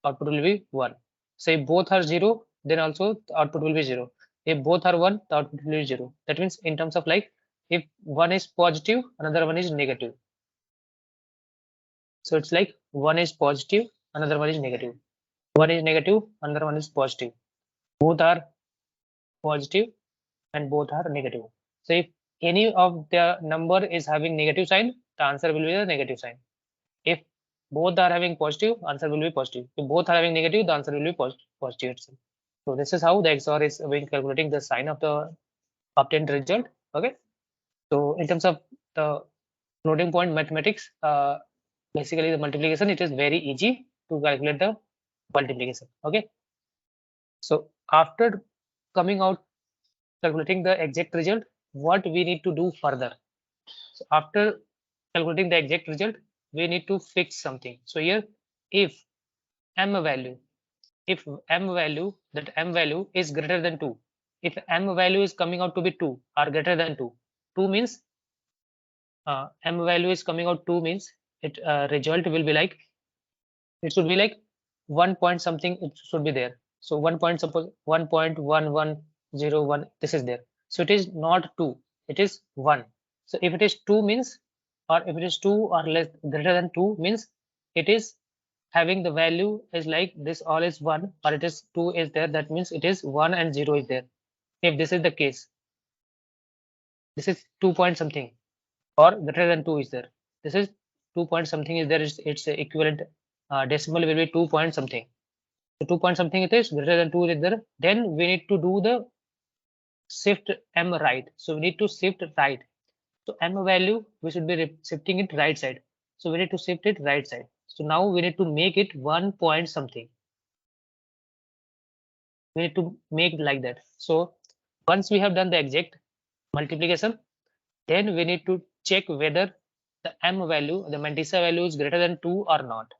output will be 1. So if both are 0, then also the output will be 0. If both are 1, the output will be 0. That means in terms of like, if one is positive, another one is negative. So it's like one is positive, another one is negative. One is negative, another one is positive. Both are positive and both are negative. So if any of the number is having negative sign, the answer will be the negative sign. If both are having positive, answer will be positive. If both are having negative, the answer will be positive itself. So this is how the XOR is when calculating the sign of the obtained result. Okay. So in terms of the floating point mathematics, basically the multiplication, it is very easy to calculate the multiplication. Okay. So after coming out calculating the exact result, what we need to do further? So after calculating the exact result, we need to fix something. So here, if m value, if m value, that m value is greater than 2, if m value is coming out to be 2 or greater than 2, 2 means m value is coming out 2 means it result will be like, it should be like 1 point something, it should be there. So 1 point, suppose 1.1101, this is there. So it is not 2, it is 1. So if it is 2 means, or if it is 2 or less greater than 2 means, it is having the value is like this, all is 1, or it is 2 is there, that means it is 1 and 0 is there. If this is the case, this is 2 point something or greater than 2 is there, this is 2 point something is there, it's equivalent decimal will be 2 point something. So 2 point something it is greater than 2 is there, then we need to do the shift m right. So we need to shift right. So m value, we should be shifting it right side. So we need to shift it right side. So now we need to make it 1 point something. We need to make it like that. So once we have done the exact multiplication, then we need to check whether the m value, the mantissa value is greater than 2 or not.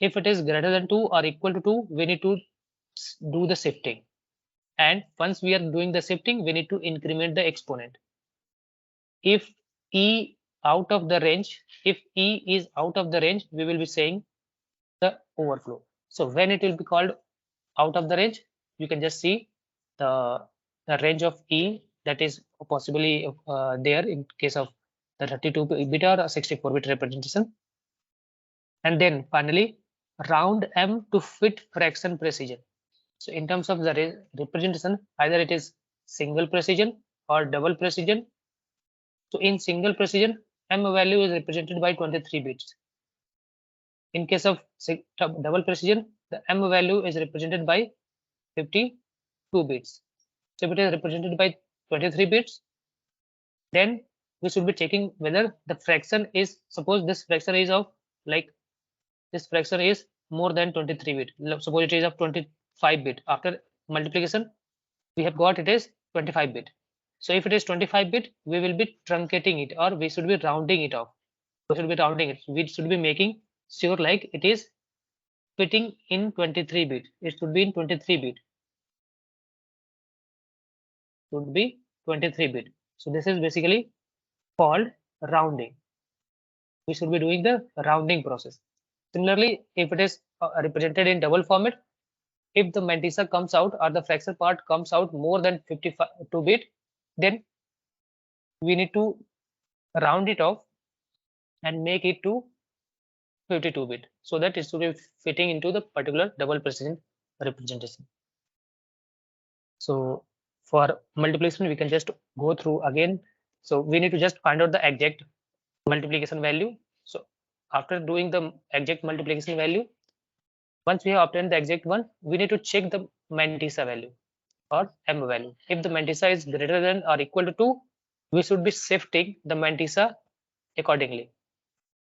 If it is greater than 2 or equal to 2, we need to do the shifting. And once we are doing the shifting, we need to increment the exponent. If e out of the range, if E is out of the range, we will be saying the overflow. So when it will be called out of the range, you can just see the range of E that is possibly there in case of the 32-bit or 64-bit representation. And then finally round M to fit fraction precision. So in terms of the representation, either it is single precision or double precision. So in single precision, M value is represented by 23 bits. In case of double precision, the M value is represented by 52 bits. So if it is represented by 23 bits, then we should be checking whether the fraction is, suppose this fraction is of like this fraction is more than 23 bit. Suppose it is of 25 bit. After multiplication, we have got it is 25 bit. So if it is 25 bit, we will be truncating it, or we should be rounding it off. We should be rounding it. We should be making sure like it is fitting in 23 bit. It should be in 23 bit. Should be 23 bit. So this is basically called rounding. We should be doing the rounding process. Similarly, if it is represented in double format, if the mantissa comes out or the fraction part comes out more than 52 bit, then we need to round it off and make it to 52 bit so that it should be fitting into the particular double precision representation. So for multiplication, we can just go through again. So we need to just find out the exact multiplication value. So after doing the exact multiplication value, once we have obtained the exact one, we need to check the mantissa value or M value. If the mantissa is greater than or equal to 2, we should be shifting the mantissa accordingly.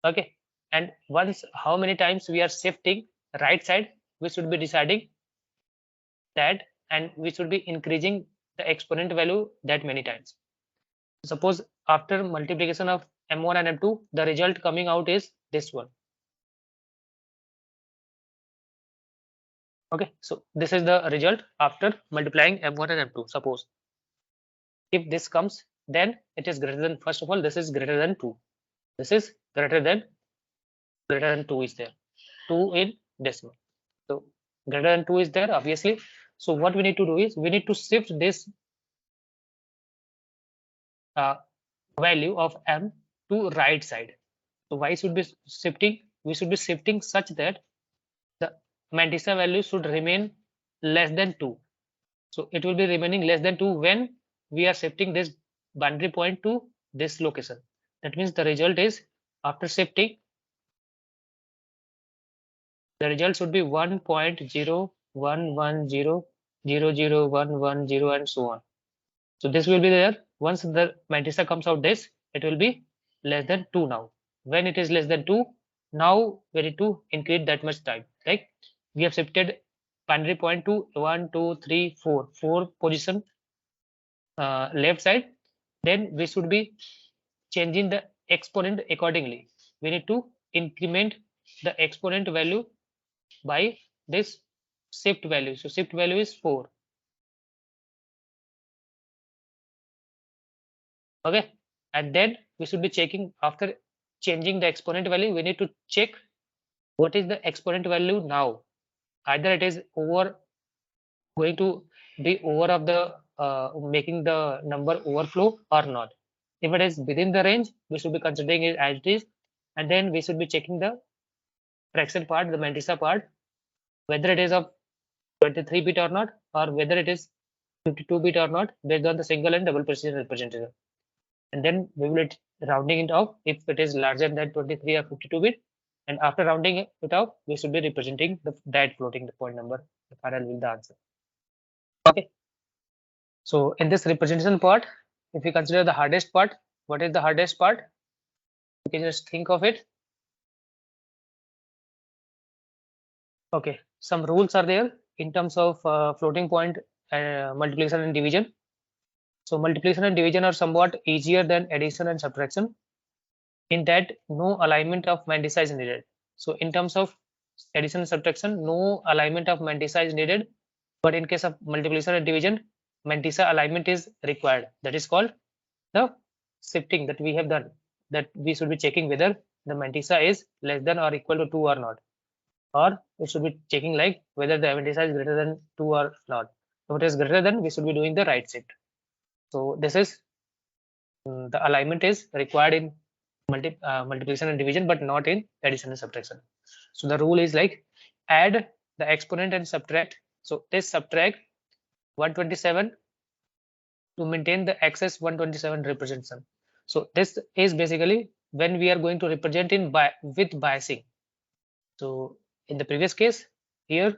Okay. And once how many times we are shifting right side, we should be deciding that, and we should be increasing the exponent value that many times. Suppose after multiplication of M1 and M2, the result coming out is this one. Okay, so this is the result after multiplying M1 and M2. Suppose if this comes, then it is greater than, first of all, this is greater than 2. This is greater than 2 is there. 2 in decimal. So greater than 2 is there, obviously. So what we need to do is we need to shift this value of M to right side. So why should be shifting? We should be shifting such that the mantissa value should remain less than 2. So it will be remaining less than 2 when we are shifting this boundary point to this location. That means the result is, after shifting, the result should be 1.011000110 and so on. So this will be there. Once the mantissa comes out this, it will be less than 2 now. When it is less than 2, now we need to increase that much time. Like we have shifted boundary point to 1, 2, 3, 4, 4 position left side. Then we should be changing the exponent accordingly. We need to increment the exponent value by this shift value. So shift value is 4. Okay, and then we should be checking, after changing the exponent value, we need to check what is the exponent value now. Either it is over, going to be over of the making the number overflow or not. If it is within the range, we should be considering it as it is, and then we should be checking the fraction part, the mantissa part, whether it is of 23 bit or not, or whether it is 52 bit or not, based on the single and double precision representation. And then we will rounding it off if it is larger than 23 or 52 bit, and after rounding it off, we should be representing that floating the point number, the final will the answer. Okay, so in this representation part, if you consider the hardest part, what is the hardest part? You can just think of it. Okay, some rules are there in terms of floating point multiplication and division. So multiplication and division are somewhat easier than addition and subtraction, in that no alignment of mantissa is needed. So in terms of addition and subtraction, no alignment of mantissa is needed, but in case of multiplication and division, mantissa alignment is required. That is called the shifting that we have done. that we should be checking whether the mantissa is less than or equal to 2 or not, or we should be checking like whether the mantissa is greater than 2 or not. If it is greater than, we should be doing the right shift. So this is the alignment is required in multiplication and division, but not in addition and subtraction. So the rule is like add the exponent and subtract. So this subtract 127 to maintain the excess 127 representation. So this is basically when we are going to represent in with biasing. So in the previous case, here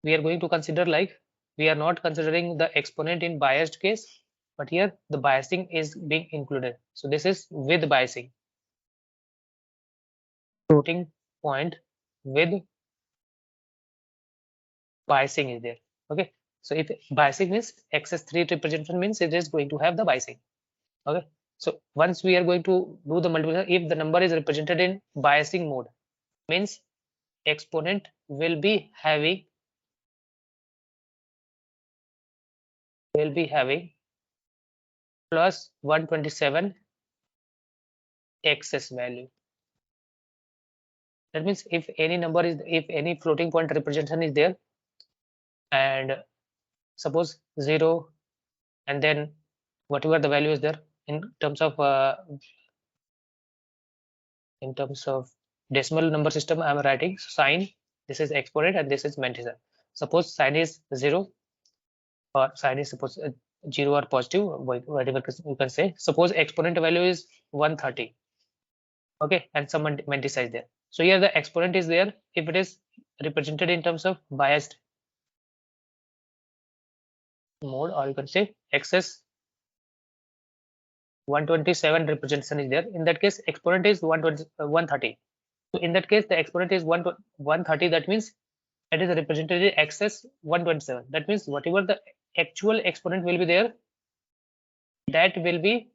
we are going to consider like we are not considering the exponent in biased case, but here the biasing is being included. So this is with biasing. Floating point with biasing is there. Okay. So if biasing means excess 3 representation means it is going to have the biasing. Okay. So once we are going to do the multiplication, if the number is represented in biasing mode, means exponent will be having plus 127 excess value. That means if any number is, if any floating point representation is there, and suppose 0, and then whatever the value is there in terms of decimal number system, I am writing sign. This is exponent and this is mantissa. Suppose sign is 0 or sign is suppose 0 or positive, whatever you can say. Suppose exponent value is 130. Okay, and some mantissa is there. So here the exponent is there if it is represented in terms of biased mode, or you can say excess 127 representation is there. In that case, exponent is 130. So in that case, the exponent is 130. That means it is represented in excess 127. That means whatever the actual exponent will be there, that will be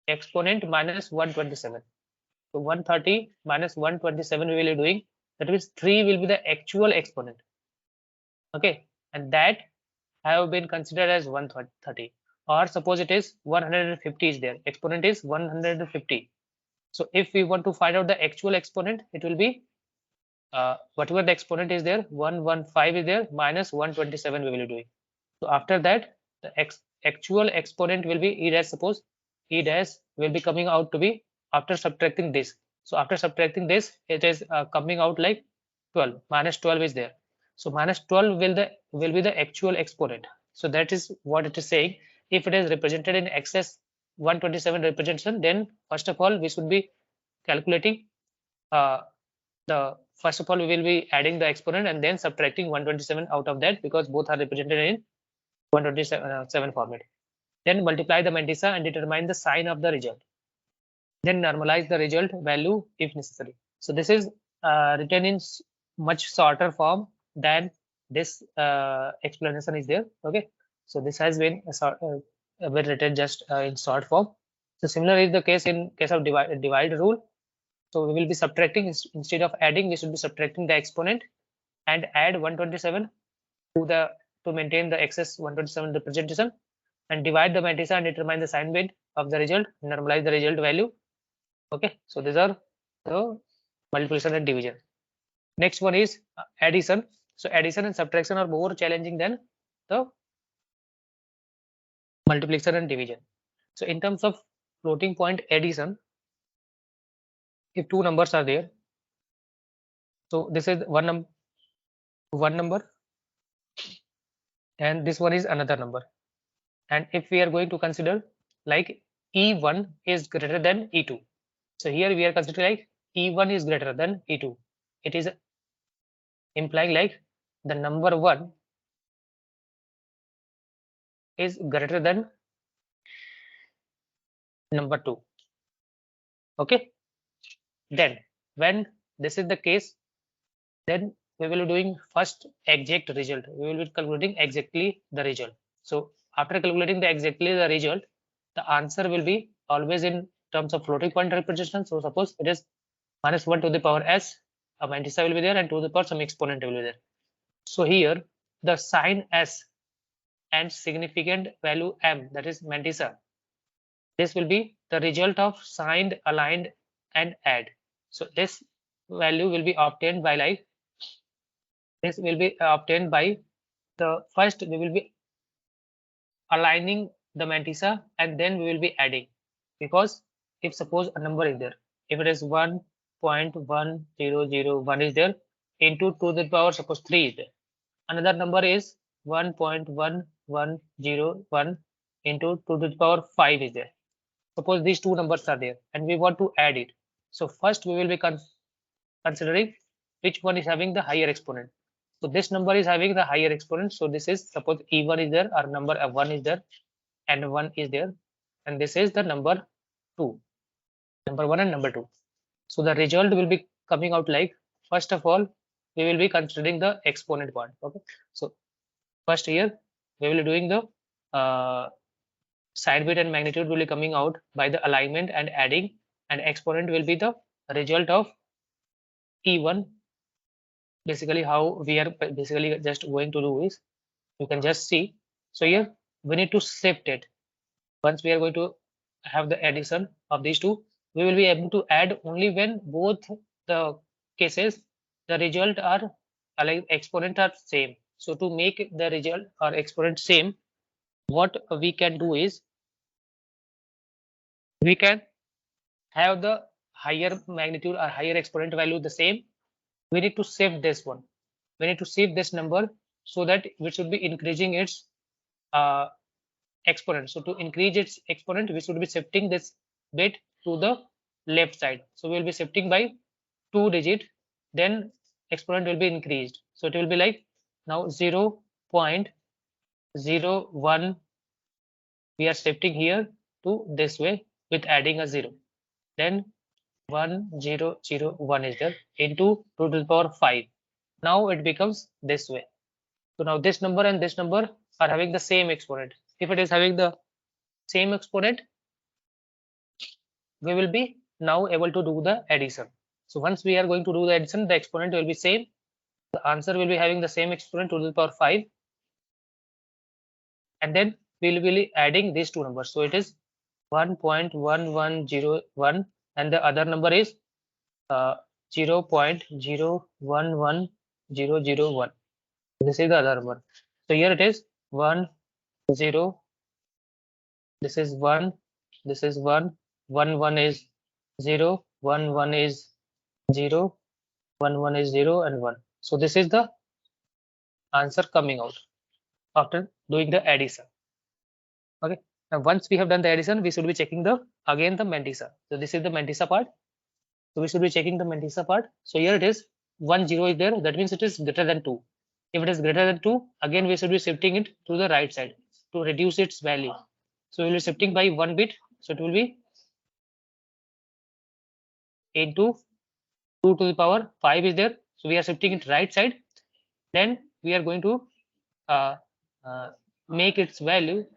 exponent minus 127. So 130 minus 127 we will be doing. That means 3 will be the actual exponent. Okay, and that have been considered as 130. Or suppose it is 150 is there. Exponent is 150. So if we want to find out the actual exponent, it will be whatever the exponent is there, 115 is there minus 127 we will be doing. So after that, the actual exponent will be e dash. Suppose e dash will be coming out to be after subtracting this. So after subtracting this, it is coming out like 12. Minus 12 is there. So minus 12 will be the actual exponent. So that is what it is saying. If it is represented in excess 127 representation, then first of all we should be calculating first of all we will be adding the exponent and then subtracting 127 out of that, because both are represented in 127 format. Then multiply the mantissa and determine the sign of the result. Then normalize the result value if necessary. So this is written in much shorter form than this explanation is there. Okay, so this has been written just in short form. So similar is the case in case of divide rule. So we will be subtracting instead of adding. We should be subtracting the exponent and add 127 to maintain the excess 127 representation, and divide the mantissa and determine the sign bit of the result. Normalize the result value. Okay, so these are the multiplication and division. Next one is addition. So addition and subtraction are more challenging than the multiplication and division. So in terms of floating point addition, if two numbers are there, so this is one number and this one is another number, and if we are going to consider like E1 is greater than E2, so here we are considering like E1 is greater than E2. It is implying like the number 1 is greater than number 2. Okay, then when this is the case, then we will be doing first exact result. We will be calculating exactly the result. So after calculating the exactly the result, the answer will be always in terms of floating point representation. So suppose it is minus 1 to the power s, a mantissa will be there, and to the power some exponent will be there. So here the sign s and significant value m, that is mantissa, this will be the result of signed, aligned, and add. So this value will be obtained by like this will be obtained by the first we will be aligning the mantissa and then we will be adding, because if suppose a number is there, if it is 1.1001 is there into 2 to the power suppose 3 is there, another number is 1.1101 into 2 to the power 5 is there. Suppose these two numbers are there and we want to add it. So first we will be considering which one is having the higher exponent. So this number is having the higher exponent. So this is suppose E1 is there, or number 1 is there, and 1 is there, and this is the number 2, number 1 and number 2. So the result will be coming out like, first of all, we will be considering the exponent part. Okay. So first here we will be doing the side bit and magnitude will be coming out by the alignment and adding, and exponent will be the result of E1. Basically how we are basically just going to do is, you can just see. So here we need to shift it. Once we are going to have the addition of these two, we will be able to add only when both the cases the result are like exponent are same. So to make the result or exponent same, what we can do is we can have the higher magnitude or higher exponent value the same. We need to shift this one. We need to shift this number so that we should be increasing its exponent. So to increase its exponent, we should be shifting this bit to the left side. So we will be shifting by 2 digit, then exponent will be increased. So it will be like now 0.01. We are shifting here to this way with adding a 0. Then 1001 is there into 2 to the power 5. Now it becomes this way. So now this number and this number are having the same exponent. If it is having the same exponent, we will be now able to do the addition. So once we are going to do the addition, the exponent will be same. The answer will be having the same exponent 2 to the power 5. And then we will be adding these two numbers. So it is 1.1101 and the other number is 0.011001. This is the other number. So here it is 1 0. This is 1. This is 1. 1 1 is 0. 1 1 is 0. 1 1 is 0 and 1. So this is the answer coming out after doing the addition. Okay. Now once we have done the addition, we should be checking the again the mantissa. So this is the mantissa part. So we should be checking the mantissa part. So here it is 1 0 is there. That means it is greater than 2. If it is greater than 2, again we should be shifting it to the right side to reduce its value. So we will be shifting by 1 bit. So it will be into 2 to the power 5 is there. So we are shifting it right side. Then we are going to make its value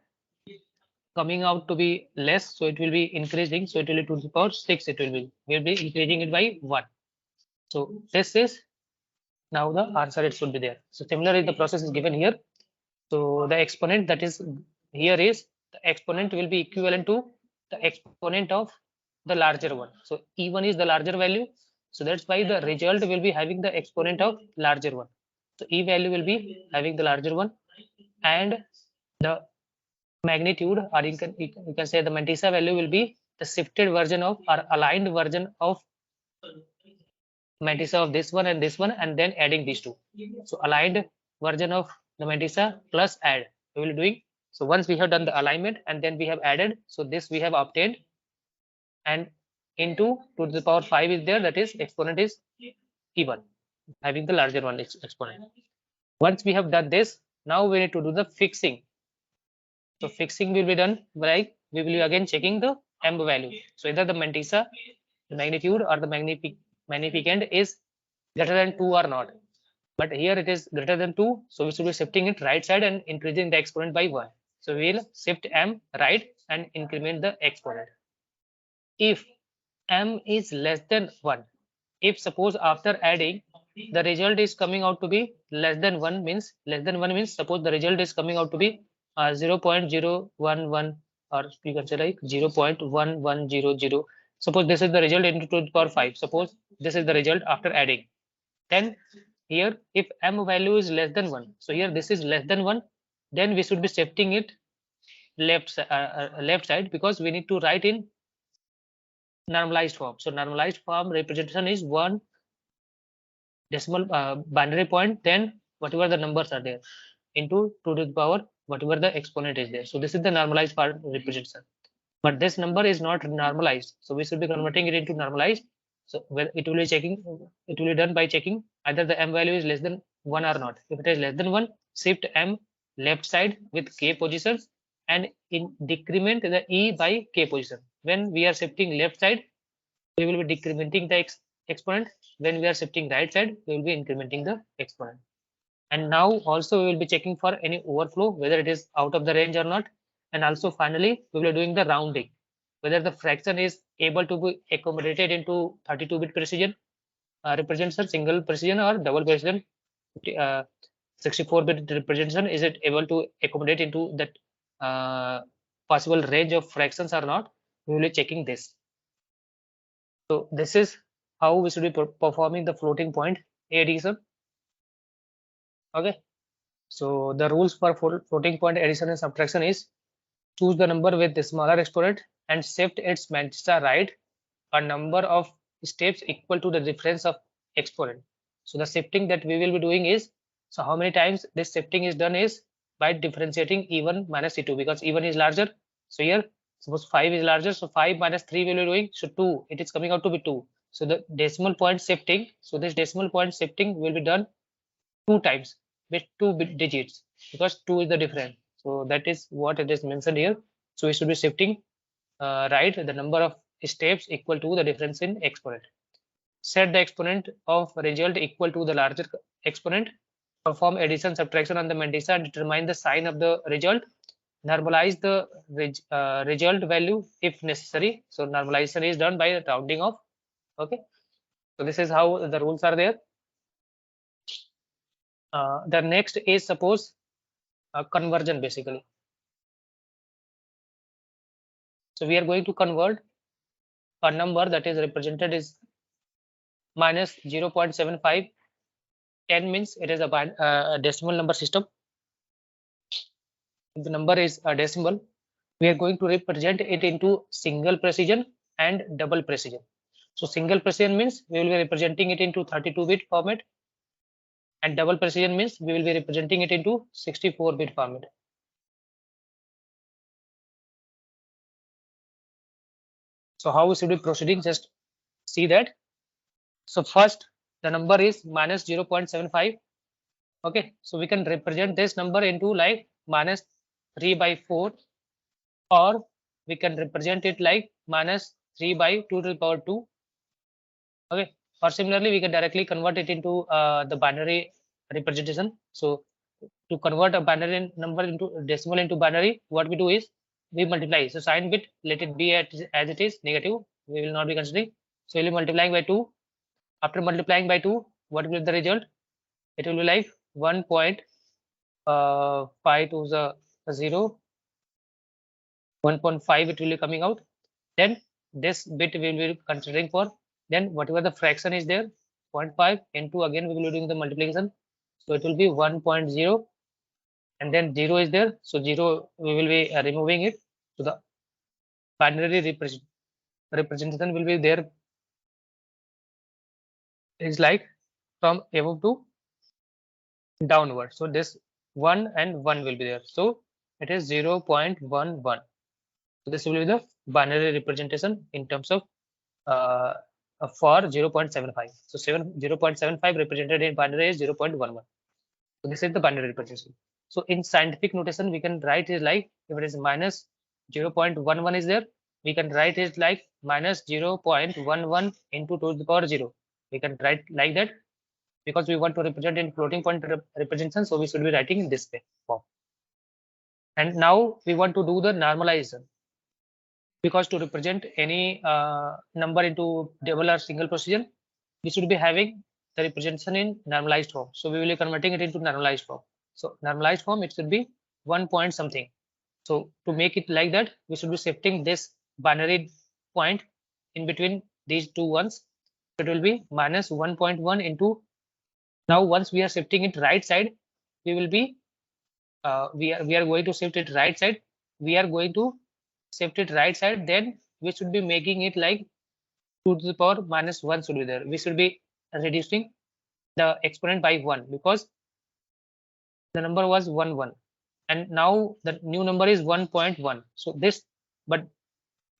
coming out to be less. So it will be increasing. So it will be 2 to the power 6. It will be, we'll be increasing it by 1. So this is now the answer, it should be there. So similarly, the process is given here. So the exponent that is here is the exponent will be equivalent to the exponent of the larger one. So E1 is the larger value. So that's why the result will be having the exponent of larger one. So E value will be having the larger one, and the magnitude, or you can say the mantissa value will be the shifted version of or aligned version of mantissa of this one, and then adding these two. So aligned version of the mantissa plus add we will be doing. So once we have done the alignment and then we have added, so this we have obtained, and into 2 to the power 5 is there, that is exponent is E1 having the larger one exponent. Once we have done this, now we need to do the fixing. So fixing will be done by we will be again checking the M value. So either the mantissa, the magnitude, or the magnificent is greater than 2 or not. But here it is greater than 2, so we should be shifting it right side and increasing the exponent by 1. So we will shift M right and increment the exponent. If M is less than 1, if suppose after adding the result is coming out to be less than 1 means suppose the result is coming out to be 0.011 or you can say like 0.1100. Suppose this is the result into to the power 5. Suppose this is the result after adding. Then here if m value is less than 1, so here this is less than 1, then we should be shifting it left side, because we need to write in normalized form. So normalized form representation is one decimal binary point, then whatever the numbers are there into 2 to the power whatever the exponent is there. So this is the normalized part representation. But this number is not normalized, so we should be converting it into normalized. So well, it will be done by checking either the m value is less than 1 or not. If it is less than 1, shift m left side with k positions and in decrement the e by k position. When we are shifting left side, we will be decrementing the exponent. When we are shifting right side, we will be incrementing the exponent. And now also we will be checking for any overflow, whether it is out of the range or not. And also finally we will be doing the rounding, whether the fraction is able to be accommodated into 32-bit precision representation, single precision or double precision, 64-bit representation, is it able to accommodate into that possible range of fractions or not. We will be checking this. So this is how we should be performing the floating point addition. Okay, so the rules for floating point addition and subtraction is: choose the number with the smaller exponent and shift its mantra right a number of steps equal to the difference of exponent. So the shifting that we will be doing is, so how many times this shifting is done is by differentiating e1 minus e2, because e1 is larger. So here suppose 5 is larger, so 5 minus 3 will be doing, so 2, it is coming out to be 2. So the decimal point shifting, so this decimal point shifting will be done 2 times with 2 digits, because 2 is the difference. So that is what it is mentioned here. So we should be shifting right the number of steps equal to the difference in exponent. Set the exponent of result equal to the larger exponent. Perform addition subtraction on the mantissa and determine the sign of the result. Normalize the result value if necessary. So normalization is done by rounding off. Okay, so this is how the rules are there. The next is suppose conversion basically. So we are going to convert a number that is represented is minus 0.75. 10 means it is a decimal number system. If the number is a decimal, we are going to represent it into single precision and double precision. So single precision means we will be representing it into 32-bit format, and double precision means we will be representing it into 64-bit format. So how we should be proceeding? Just see that. So first the number is minus 0.75. Okay, so we can represent this number into like minus 3 by 4, or we can represent it like minus 3 by 2 to the power 2. Okay, or similarly we can directly convert it into the binary representation. So to convert a binary number into decimal into binary, what we do is we multiply. So sign bit, let it be as it is, negative, we will not be considering. So we'll be multiplying by 2. After multiplying by 2, what will be the result? It will be like 1.5 to the 0, 1.5 it will be coming out. Then this bit we will be considering for, then whatever the fraction is there, 0.5 into, again we will be doing the multiplication. So it will be 1.0, and then 0 is there, so 0 we will be removing it. So the binary representation will be there is like from above to downward. So this 1 and 1 will be there, so it is 0.11. So this will be the binary representation in terms of for 0.75. So 0.75 represented in binary is 0.11. So this is the binary representation. So in scientific notation, we can write it like, if it is minus 0.11 is there, we can write it like minus 0.11 into 2 to the power 0. We can write like that, because we want to represent in floating point representation, so we should be writing in this way form. And now we want to do the normalization, because to represent any number into double or single precision, we should be having the representation in normalized form. So we will be converting it into normalized form. So normalized form, it should be 1 point something. So to make it like that, we should be shifting this binary point in between these two ones. It will be minus 1.1 into. Now once we are shifting it right side, we will be we are going to shift it right side. We are going to shift it right side. Then we should be making it like 2 to the power minus 1 should be there. We should be reducing the exponent by 1 because the number was 1 1, and now the new number is 1.1. So this, but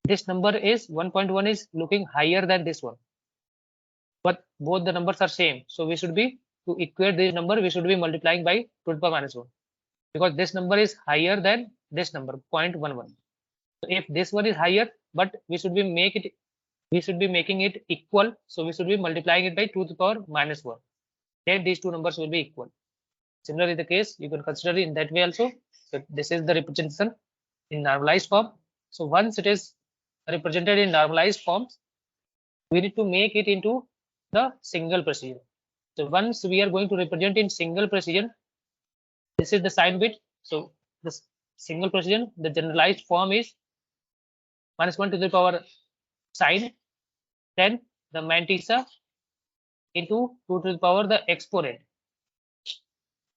this number is 1.1 is looking higher than this one, but both the numbers are same. So we should be, to equate this number, we should be multiplying by 2 to the power minus 1 because this number is higher than this number 0.11. So if this one is higher, but we should be making it equal. So we should be multiplying it by 2 to the power minus 1. Then these two numbers will be equal. Similarly, the case you can consider it in that way also. So this is the representation in normalized form. So once it is represented in normalized form, we need to make it into the single precision. So once we are going to represent in single precision, this is the sign bit. So this single precision, the generalized form is minus 1 to the power sign, then the mantissa into 2 to the power the exponent.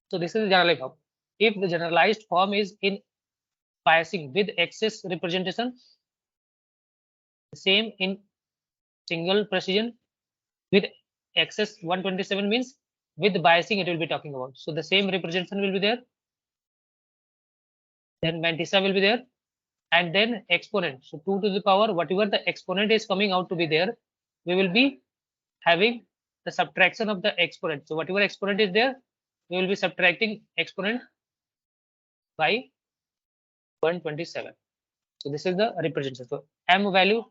So this is the generalized form. If the generalized form is in biasing with excess representation, the same in single precision with excess 127 means with biasing it will be talking about. So the same representation will be there, then mantissa will be there, and then exponent. So 2 to the power, whatever the exponent is coming out to be there, we will be having the subtraction of the exponent. So whatever exponent is there, we will be subtracting exponent by 127. So this is the representation. So m value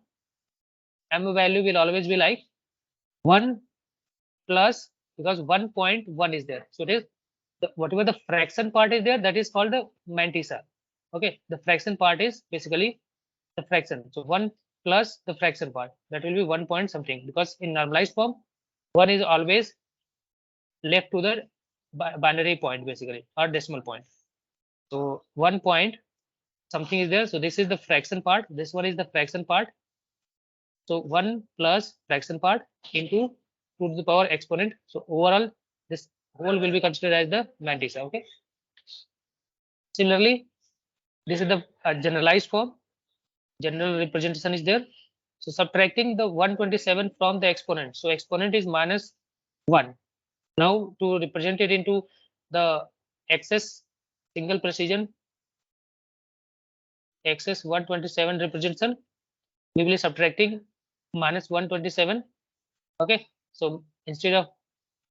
will always be like 1 plus, because 1.1 is there. So it is whatever the fraction part is there, that is called the mantissa. Okay, the fraction part is basically the fraction. So 1 plus the fraction part, that will be 1 point something, because in normalized form 1 is always left to the binary point basically, or decimal point. So 1 point something is there. So this is the fraction part, this one is the fraction part. So 1 plus fraction part into 2 to the power exponent. So overall this whole will be considered as the mantissa. Okay, similarly this is the generalized form, general representation is there. So subtracting the 127 from the exponent, so exponent is minus 1. Now to represent it into the excess single precision, excess 127 representation, we will be subtracting minus 127. Okay, so instead of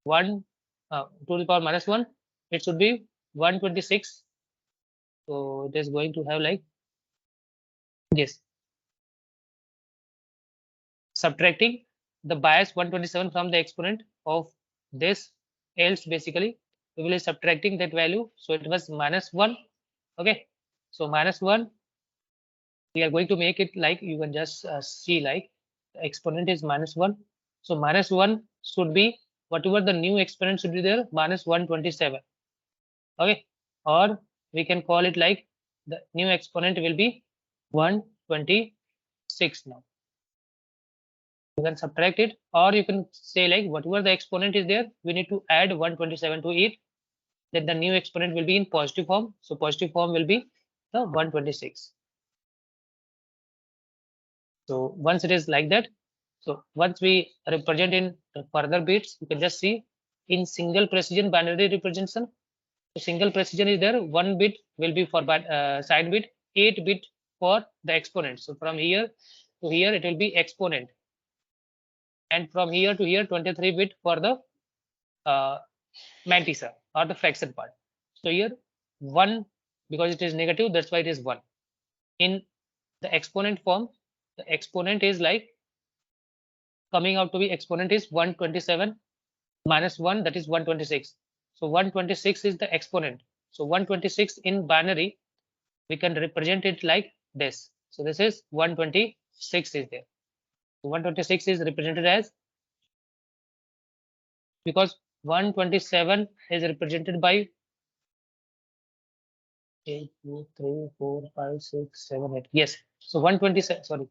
1 to the power minus 1, it should be 126. So it is going to have like this, subtracting the bias 127 from the exponent of this, else basically we will be subtracting that value. So it was minus 1. Okay, so minus 1, we are going to make it like, you can just see like the exponent is minus 1. So minus 1 should be whatever the new exponent should be there, minus 127. Okay, or we can call it like the new exponent will be 126. Now you can subtract it, or you can say like whatever the exponent is there, we need to add 127 to it, then the new exponent will be in positive form. So positive form will be the 126. So once it is like that, so once we represent in further bits, you can just see in single precision binary representation. So single precision is there, 1 bit will be for side bit, 8 bit for the exponent. So from here to here it will be exponent, and from here to here 23 bit for the mantissa or the fraction part. So here 1, because it is negative, that's why it is 1. In the exponent form, the exponent is like coming out to be, exponent is 127 minus 1, that is 126. So 126 is the exponent. So 126 in binary, we can represent it like this. So this is 126 is there. So 126 is represented as, because 127 is represented by 8, 2, 3, 4, 5, 6, 7, 8. Yes. So 127, sorry,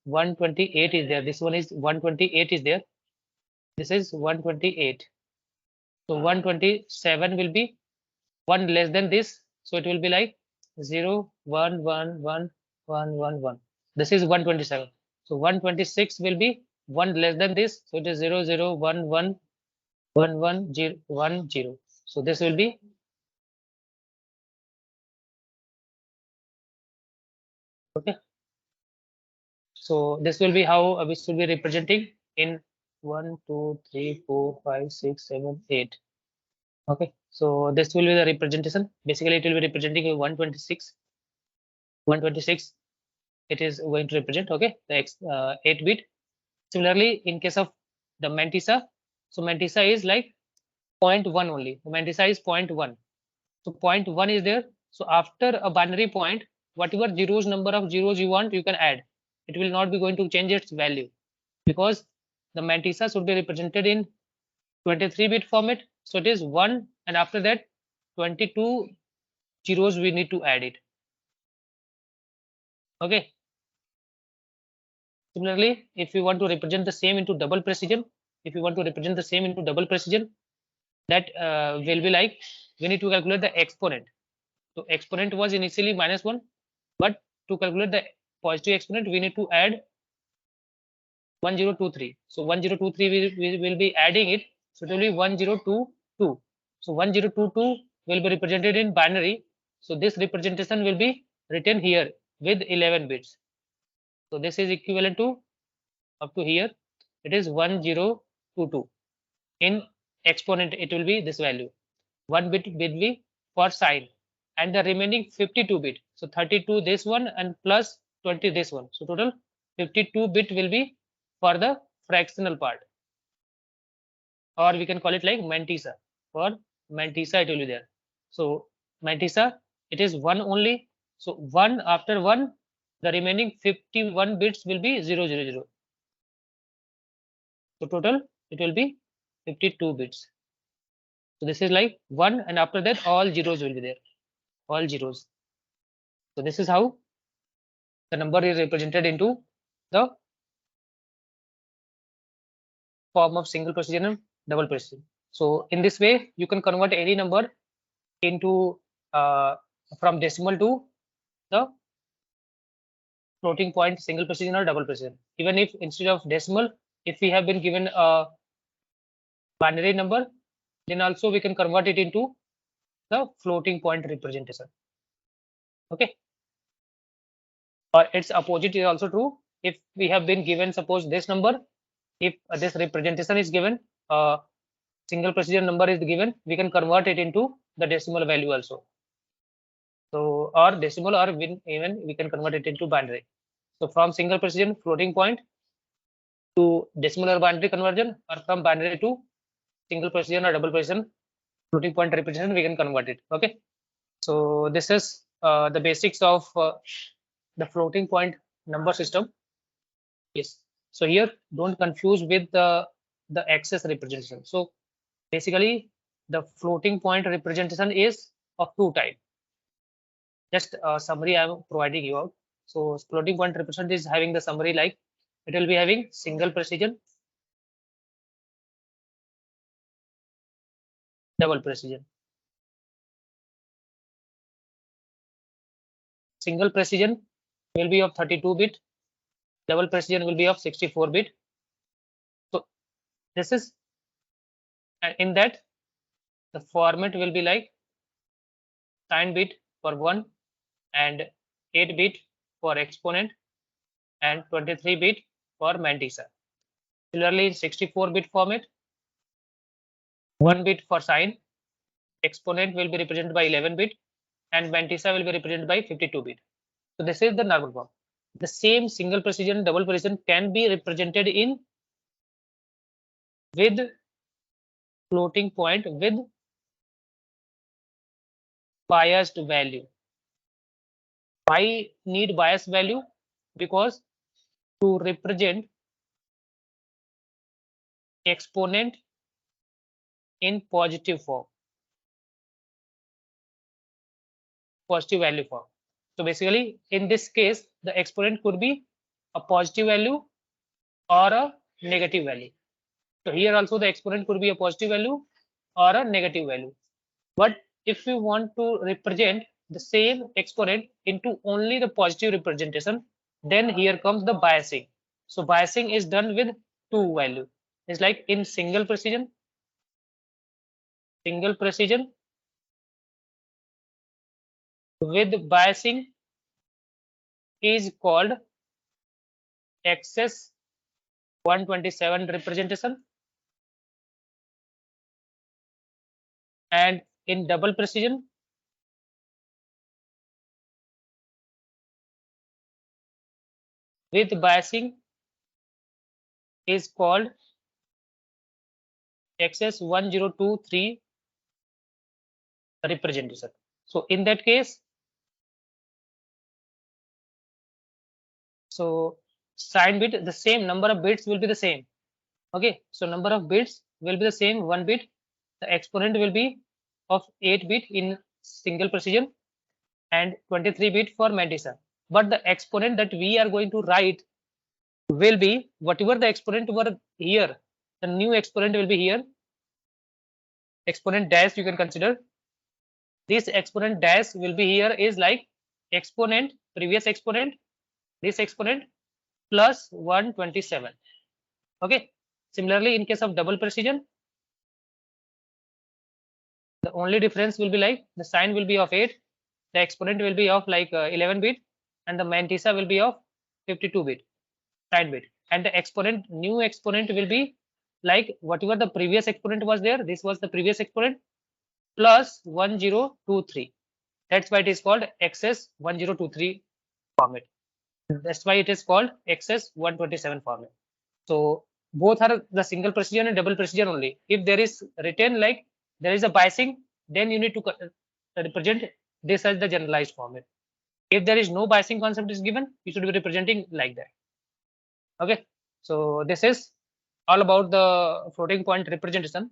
128 is there. This one is 128 is there. This is 128. So 127 will be 1 less than this. So it will be like 0, 1, 1, 1, 1, 1, 1. This is 127. So 126 will be 1 less than this. So it is 0, 0, 1, 1, 1, 1, 0, 1, 0. So this will be okay. So this will be how we should be representing in 1, 2, 3, 4, 5, 6, 7, 8. Okay. So this will be the representation. Basically, it will be representing a 126. 126. It is going to represent okay the 8 bit. Similarly, in case of the mantissa, so mantissa is like 0.1 only. Mantissa is 0.1. So 0.1 is there. So after a binary point, whatever number of zeros you want, you can add. It will not be going to change its value because the mantissa should be represented in 23-bit format. So it is 1, and after that 22 zeros we need to add it. Okay. Similarly, if you want to represent the same into double precision, that will be like we need to calculate the exponent. So exponent was initially -1, but to calculate the positive exponent, we need to add 1023. So 1023 we will be adding it. So it will be 1022. So 1022 will be represented in binary. So this representation will be written here with 11 bits. So this is equivalent to up to here. It is 1022. In exponent, it will be this value. 1 bit will be for sign, and the remaining 52 bit. So 32 this one and plus 20 this one. So total 52 bit will be for the fractional part, or we can call it like mantissa. For mantissa, it will be there. So mantissa, it is 1 only. So 1 after 1, the remaining 51 bits will be 000. So total it will be 52 bits. So this is like 1, and after that all zeros will be there. All zeros. So this is how the number is represented into the form of single precision and double precision. So in this way, you can convert any number into from decimal to the floating point single precision or double precision. Even if instead of decimal, if we have been given a binary number, then also we can convert it into the floating point representation. Okay. Or its opposite is also true. If we have been given, suppose this number, if this representation is given, single precision number is given, we can convert it into the decimal value also. So or decimal, or even we can convert it into binary. So from single precision floating point to decimal or binary conversion, or from binary to single precision or double precision floating point representation, we can convert it. Okay. So this is the basics of the floating point number system. Yes. So here don't confuse with the access representation. So basically the floating point representation is of two types. Just a summary I am providing you out. So floating point representation is having the summary like it will be having single precision, double precision. Single precision will be of 32-bit, double precision will be of 64-bit. So this is in that the format will be like 9-bit for 1 and 8-bit for exponent and 23-bit for mantissa. Similarly, in 64-bit format, 1 bit for sign, exponent will be represented by 11-bit, and mantissa will be represented by 52-bit. So this is the normal form. The same single precision, double precision can be represented in with floating point with biased value. Why need biased value? Because to represent exponent in positive form. positive value form. So basically, in this case, the exponent could be a positive value or a negative value. So here also the exponent could be a positive value or a negative value. But if we want to represent the same exponent into only the positive representation, then here comes the biasing. So biasing is done with two value. It's like in single precision with biasing is called excess 127 representation, and in double precision with biasing is called excess 1023 representation. So in that case, so sign bit, the same number of bits will be the same. Okay, so number of bits will be the same, 1 bit. The exponent will be of 8 bit in single precision and 23 bit for Mantissa. But the exponent that we are going to write will be whatever the exponent were here. The new exponent will be here. Exponent dash you can consider. This exponent dash will be here is like exponent, previous exponent, this exponent plus 127. Okay. Similarly, in case of double precision, the only difference will be like the sign will be of 8, the exponent will be of like 11 bit, and the mantissa will be of 52 bit, sign bit, and the exponent, new exponent will be like whatever the previous exponent was there, this was the previous exponent plus 1023. That's why it is called XS 1023 format. That's why it is called XS 127 format. So both are the single precision and double precision only. If there is written like there is a biasing, then you need to represent this as the generalized format. If there is no biasing concept is given, you should be representing like that. Okay, so this is all about the floating point representation.